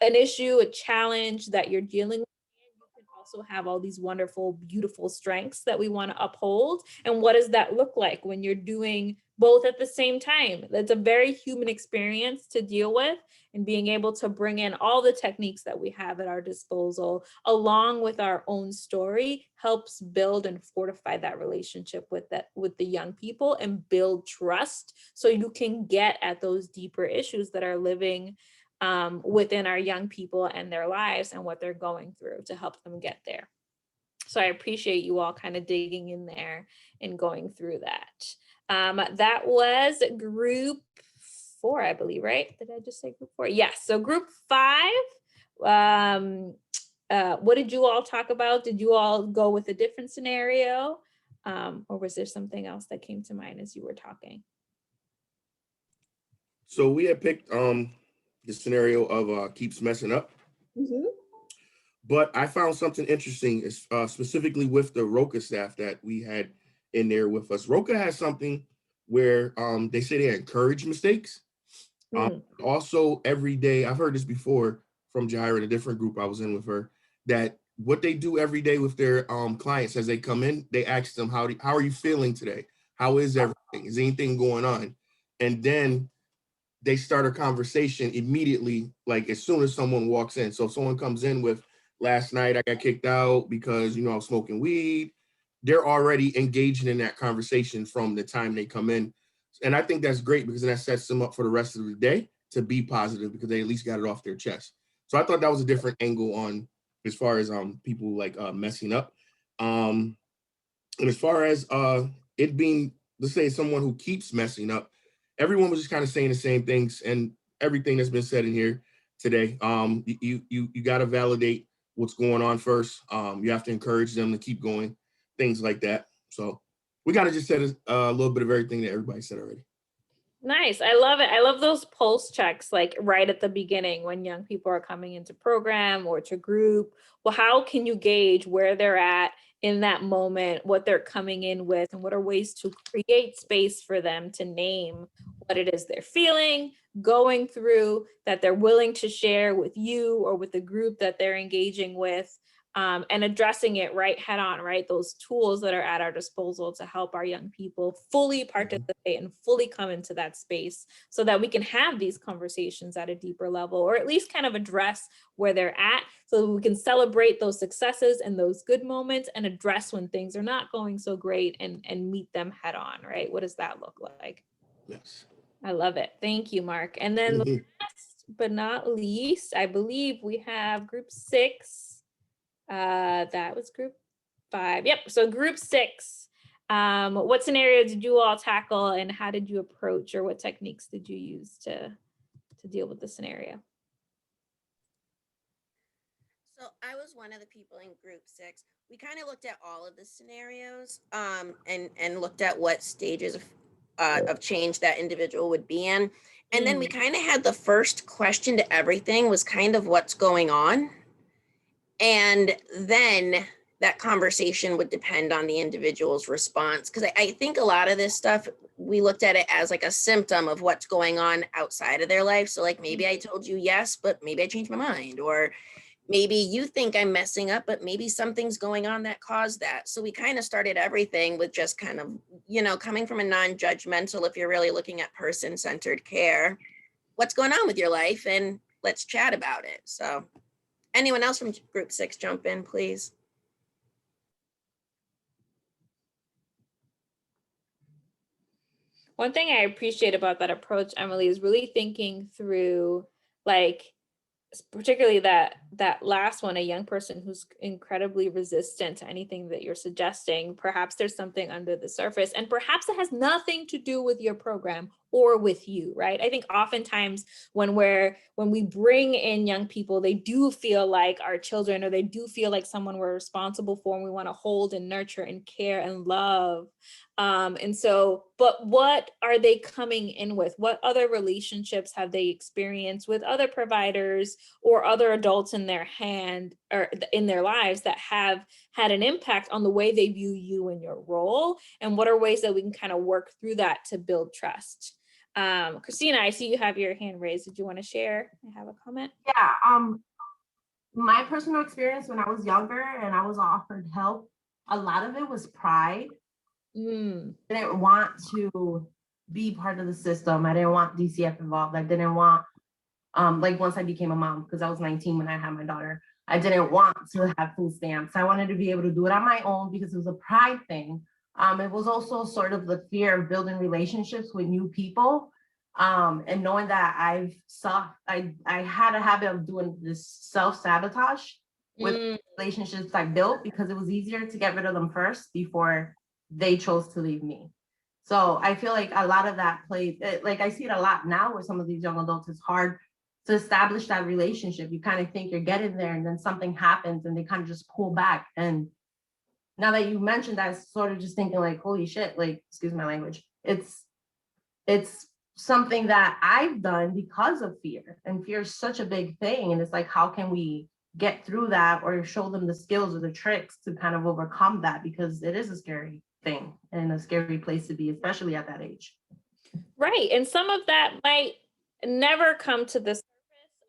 an issue, a challenge that you're dealing with. You can also have all these wonderful, beautiful strengths that we want to uphold. And what does that look like when you're doing both at the same time? That's a very human experience to deal with, and being able to bring in all the techniques that we have at our disposal, along with our own story, helps build and fortify that relationship with the young people, and build trust, so you can get at those deeper issues that are living within our young people and their lives, and what they're going through, to help them get there. So I appreciate you all kind of digging in there and going through that. That was group 4, I believe, right? Did I just say group 4? Yes. So group 5, what did you all talk about? Did you all go with a different scenario? Or was there something else that came to mind as you were talking? So we had picked the scenario of keeps messing up. Mm-hmm. But I found something interesting, specifically with the Roca staff that we had in there with us. Roca has something where they say they encourage mistakes. Also, every day, I've heard this before from Jaira in a different group I was in with her, that what they do every day with their clients as they come in, they ask them, how are you feeling today? How is everything? Is anything going on? And then they start a conversation immediately, like as soon as someone walks in. So if someone comes in with, last night I got kicked out because, I was smoking weed, they're already engaging in that conversation from the time they come in. And I think that's great, because that sets them up for the rest of the day to be positive, because they at least got it off their chest. So I thought that was a different angle on, as far as people like messing up. And as far as it being, let's say, someone who keeps messing up, everyone was just kind of saying the same things, and everything that's been said in here today. You got to validate what's going on first. You have to encourage them to keep going, things like that. So we got to just set a little bit of everything that everybody said already. Nice. I love it. I love those pulse checks, like right at the beginning when young people are coming into program or to group. Well, how can you gauge where they're at in that moment, what they're coming in with, and what are ways to create space for them to name what it is they're feeling, going through, that they're willing to share with you or with the group that they're engaging with, and addressing it right head on, right? Those tools that are at our disposal to help our young people fully participate and fully come into that space, so that we can have these conversations at a deeper level, or at least kind of address where they're at, so that we can celebrate those successes and those good moments, and address when things are not going so great, and meet them head on, right? What does that look like? Yes. I love it. Thank you, Mark. And then last but not least, I believe we have group 6. That was group 5. Yep. So group 6. What scenario did you all tackle, and how did you approach, or what techniques did you use to deal with the scenario? So I was one of the people in group 6. We kind of looked at all of the scenarios and looked at what stages of change that individual would be in. And then we kind of had the first question to everything was kind of what's going on. And then that conversation would depend on the individual's response. Because I think a lot of this stuff, we looked at it as like a symptom of what's going on outside of their life. So like, maybe I told you yes, but maybe I changed my mind. Or maybe you think I'm messing up, but maybe something's going on that caused that. So we kind of started everything with just kind of, coming from a non-judgmental, if you're really looking at person-centered care, what's going on with your life, and let's chat about it. So Anyone else from group 6 jump in, please? One thing I appreciate about that approach, Emily, is really thinking through, like, particularly that last one, a young person who's incredibly resistant to anything that you're suggesting. Perhaps there's something under the surface, and perhaps it has nothing to do with your program or with you, right? I think oftentimes when we bring in young people, they do feel like our children, or they do feel like someone we're responsible for, and we want to hold and nurture and care and love. And so, but what are they coming in with? What other relationships have they experienced with other providers or other adults in their hand or in their lives that have had an impact on the way they view you and your role? And what are ways that we can kind of work through that to build trust? Christina, I see you have your hand raised. Did you want to share? I have a comment. Yeah, my personal experience when I was younger and I was offered help, a lot of it was pride. I didn't want to be part of the system. I didn't want DCF involved. I didn't want, like once I became a mom, because I was 19 when I had my daughter, I didn't want to have food stamps. I wanted to be able to do it on my own because it was a pride thing. It was also sort of the fear of building relationships with new people. And knowing that I had a habit of doing this self-sabotage with relationships I built, because it was easier to get rid of them first before they chose to leave me. So I feel like a lot of that played, like I see it a lot now with some of these young adults. It's hard to establish that relationship. You kind of think you're getting there, and then something happens and they kind of just pull back. And now that you mentioned that, it's sort of just thinking like, holy shit, like, excuse my language. It's something that I've done because of fear, and fear is such a big thing. And it's like, how can we get through that or show them the skills or the tricks to kind of overcome that? Because it is a scary thing and a scary place to be, especially at that age. Right. And some of that might never come to the surface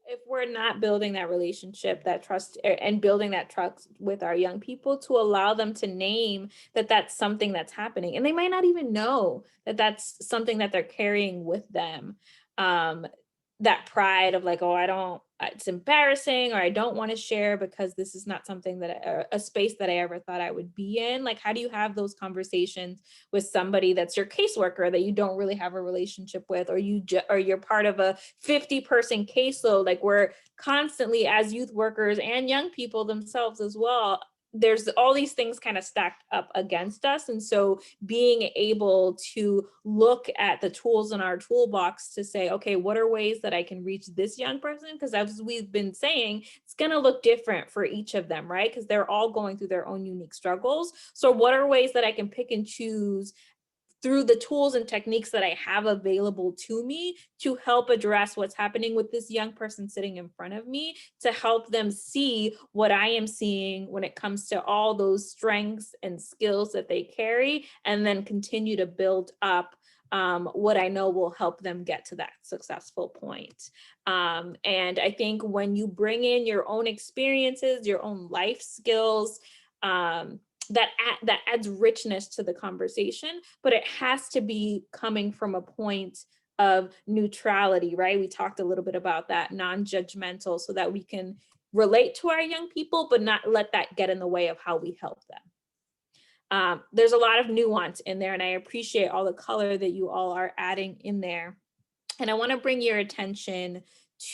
if we're not building that relationship, that trust, and building that trust with our young people to allow them to name that that's something that's happening. And they might not even know that that's something that they're carrying with them. That pride of like, oh, it's embarrassing, or I don't want to share because this is not something that a space that I ever thought I would be in. Like, how do you have those conversations with somebody that's your caseworker that you don't really have a relationship with, or you're part of a 50-person caseload? Like, we're constantly, as youth workers and young people themselves as well, there's all these things kind of stacked up against us. And so being able to look at the tools in our toolbox to say, okay, what are ways that I can reach this young person? Because as we've been saying, it's going to look different for each of them, right? Because they're all going through their own unique struggles. So what are ways that I can pick and choose through the tools and techniques that I have available to me to help address what's happening with this young person sitting in front of me, to help them see what I am seeing when it comes to all those strengths and skills that they carry, and then continue to build up what I know will help them get to that successful point. And I think when you bring in your own experiences, your own life skills, that adds richness to the conversation, but it has to be coming from a point of neutrality, right? We talked a little bit about that, non-judgmental, so that we can relate to our young people, but not let that get in the way of how we help them. There's a lot of nuance in there, and I appreciate all the color that you all are adding in there. And I want to bring your attention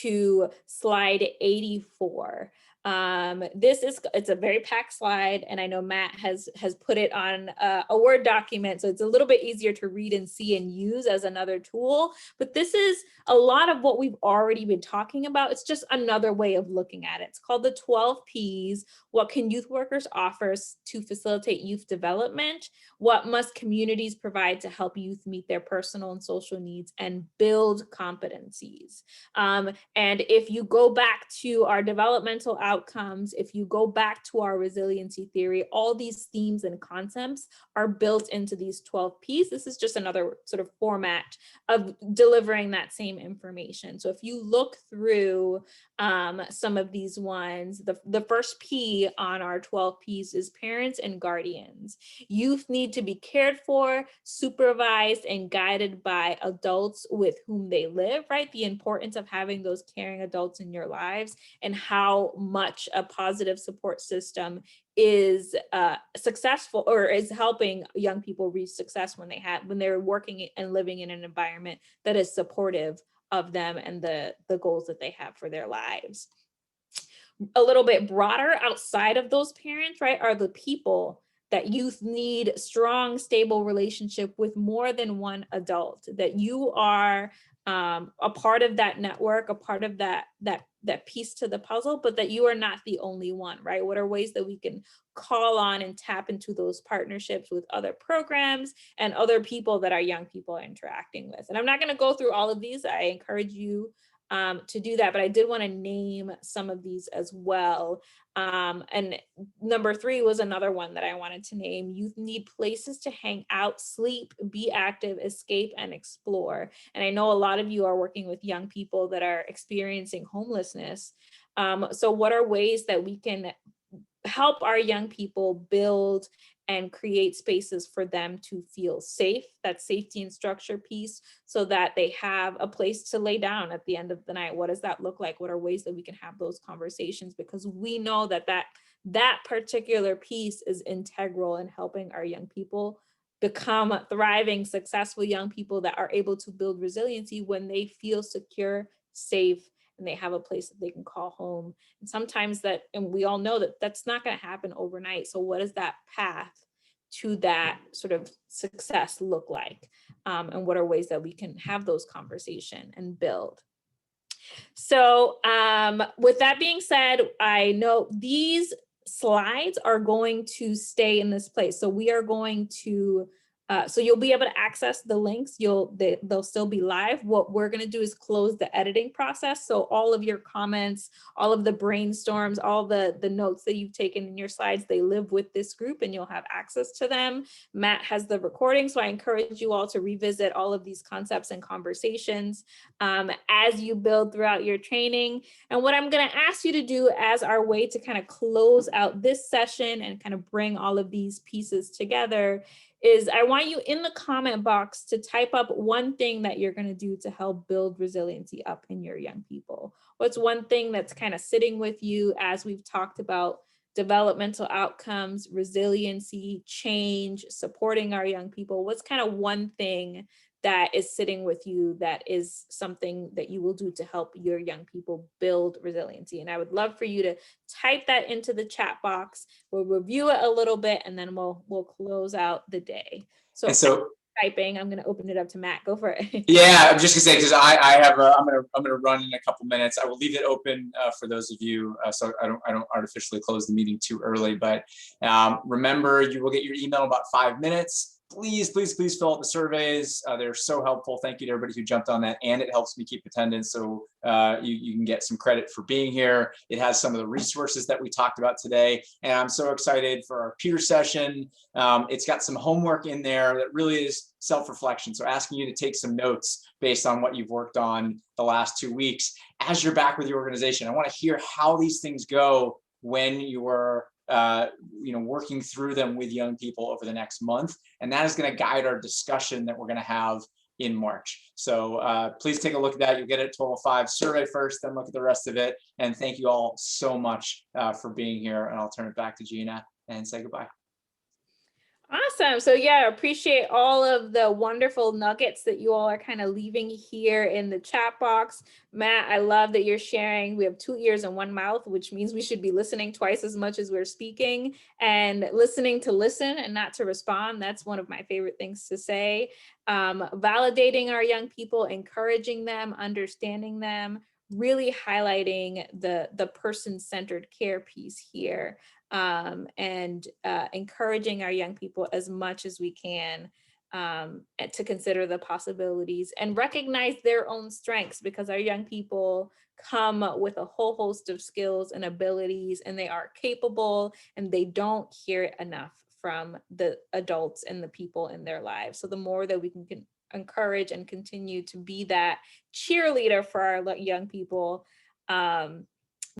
to slide 84. It's a very packed slide, and I know Matt has put it on a Word document, so it's a little bit easier to read and see and use as another tool. But this is a lot of what we've already been talking about. It's just another way of looking at it. It's called the 12 Ps. What can youth workers offer to facilitate youth development? What must communities provide to help youth meet their personal and social needs and build competencies? And if you go back to our developmental outcomes, if you go back to our resiliency theory, all these themes and concepts are built into these 12 Ps. This is just another sort of format of delivering that same information. So if you look through some of these ones. The first P on our 12 Ps is parents and guardians. Youth need to be cared for, supervised, and guided by adults with whom they live, right? The importance of having those caring adults in your lives and how much a positive support system is successful or is helping young people reach success when they're working and living in an environment that is supportive of them and the goals that they have for their lives. A little bit broader outside of those parents, right, are the people that youth need strong, stable relationship with more than one adult, that you are a part of that network, a part of that piece to the puzzle, but that you are not the only one, right? What are ways that we can call on and tap into those partnerships with other programs and other people that our young people are interacting with? And I'm not going to go through all of these. I encourage you to do that, but I did want to name some of these as well. And number 3 was another one that I wanted to name. Youth need places to hang out, sleep, be active, escape, and explore. And I know a lot of you are working with young people that are experiencing homelessness. So what are ways that we can help our young people build and create spaces for them to feel safe, that safety and structure piece, so that they have a place to lay down at the end of the night? What does that look like? What are ways that we can have those conversations? Because we know that particular piece is integral in helping our young people become thriving, successful young people that are able to build resiliency when they feel secure, safe, and they have a place that they can call home. And sometimes and we all know that that's not going to happen overnight. So what does that path to that sort of success look like? And what are ways that we can have those conversations and build? So with that being said, I know these slides are going to stay in this place. So we are going to so you'll be able to access the links. They'll still be live. What we're going to do is close the editing process. So all of your comments, all of the brainstorms, all the notes that you've taken in your slides, they live with this group and you'll have access to them. Matt has the recording. So I encourage you all to revisit all of these concepts and conversations as you build throughout your training. And what I'm going to ask you to do as our way to kind of close out this session and kind of bring all of these pieces together is I want you in the comment box to type up one thing that you're going to do to help build resiliency up in your young people. What's one thing that's kind of sitting with you as we've talked about developmental outcomes, resiliency, change, supporting our young people? What's kind of one thing that is sitting with you that is something that you will do to help your young people build resiliency? And I would love for you to type that into the chat box. We'll review it a little bit and then we'll close out the day. So typing, I'm going to open it up to Matt. Go for it. Yeah, I'm just gonna say, because I have I'm gonna run in a couple minutes. I will leave it open for those of you, so I don't artificially close the meeting too early. But remember, you will get your email in about 5 minutes. Please fill out the surveys. They're so helpful. Thank you to everybody who jumped on that, and it helps me keep attendance. So you can get some credit for being here. It has some of the resources that we talked about today, and I'm so excited for our peer session. It's got some homework in there that really is self-reflection. So asking you to take some notes based on what you've worked on the last 2 weeks as you're back with your organization. I want to hear how these things go when you're working through them with young people over the next month. And that is going to guide our discussion that we're going to have in March. So please take a look at that. You'll get it at 12:05. Survey first, then look at the rest of it. And thank you all so much for being here. And I'll turn it back to Gina and say goodbye. Awesome. So yeah, appreciate all of the wonderful nuggets that you all are kind of leaving here in the chat box. Matt, I love that you're sharing. We have 2 ears and 1 mouth, which means we should be listening twice as much as we're speaking, and listening to listen and not to respond. That's one of my favorite things to say. Validating our young people, encouraging them, understanding them, really highlighting the person-centered care piece here. And encouraging our young people as much as we can to consider the possibilities and recognize their own strengths, because our young people come with a whole host of skills and abilities, and they are capable, and they don't hear it enough from the adults and the people in their lives. So the more that we can encourage and continue to be that cheerleader for our young people,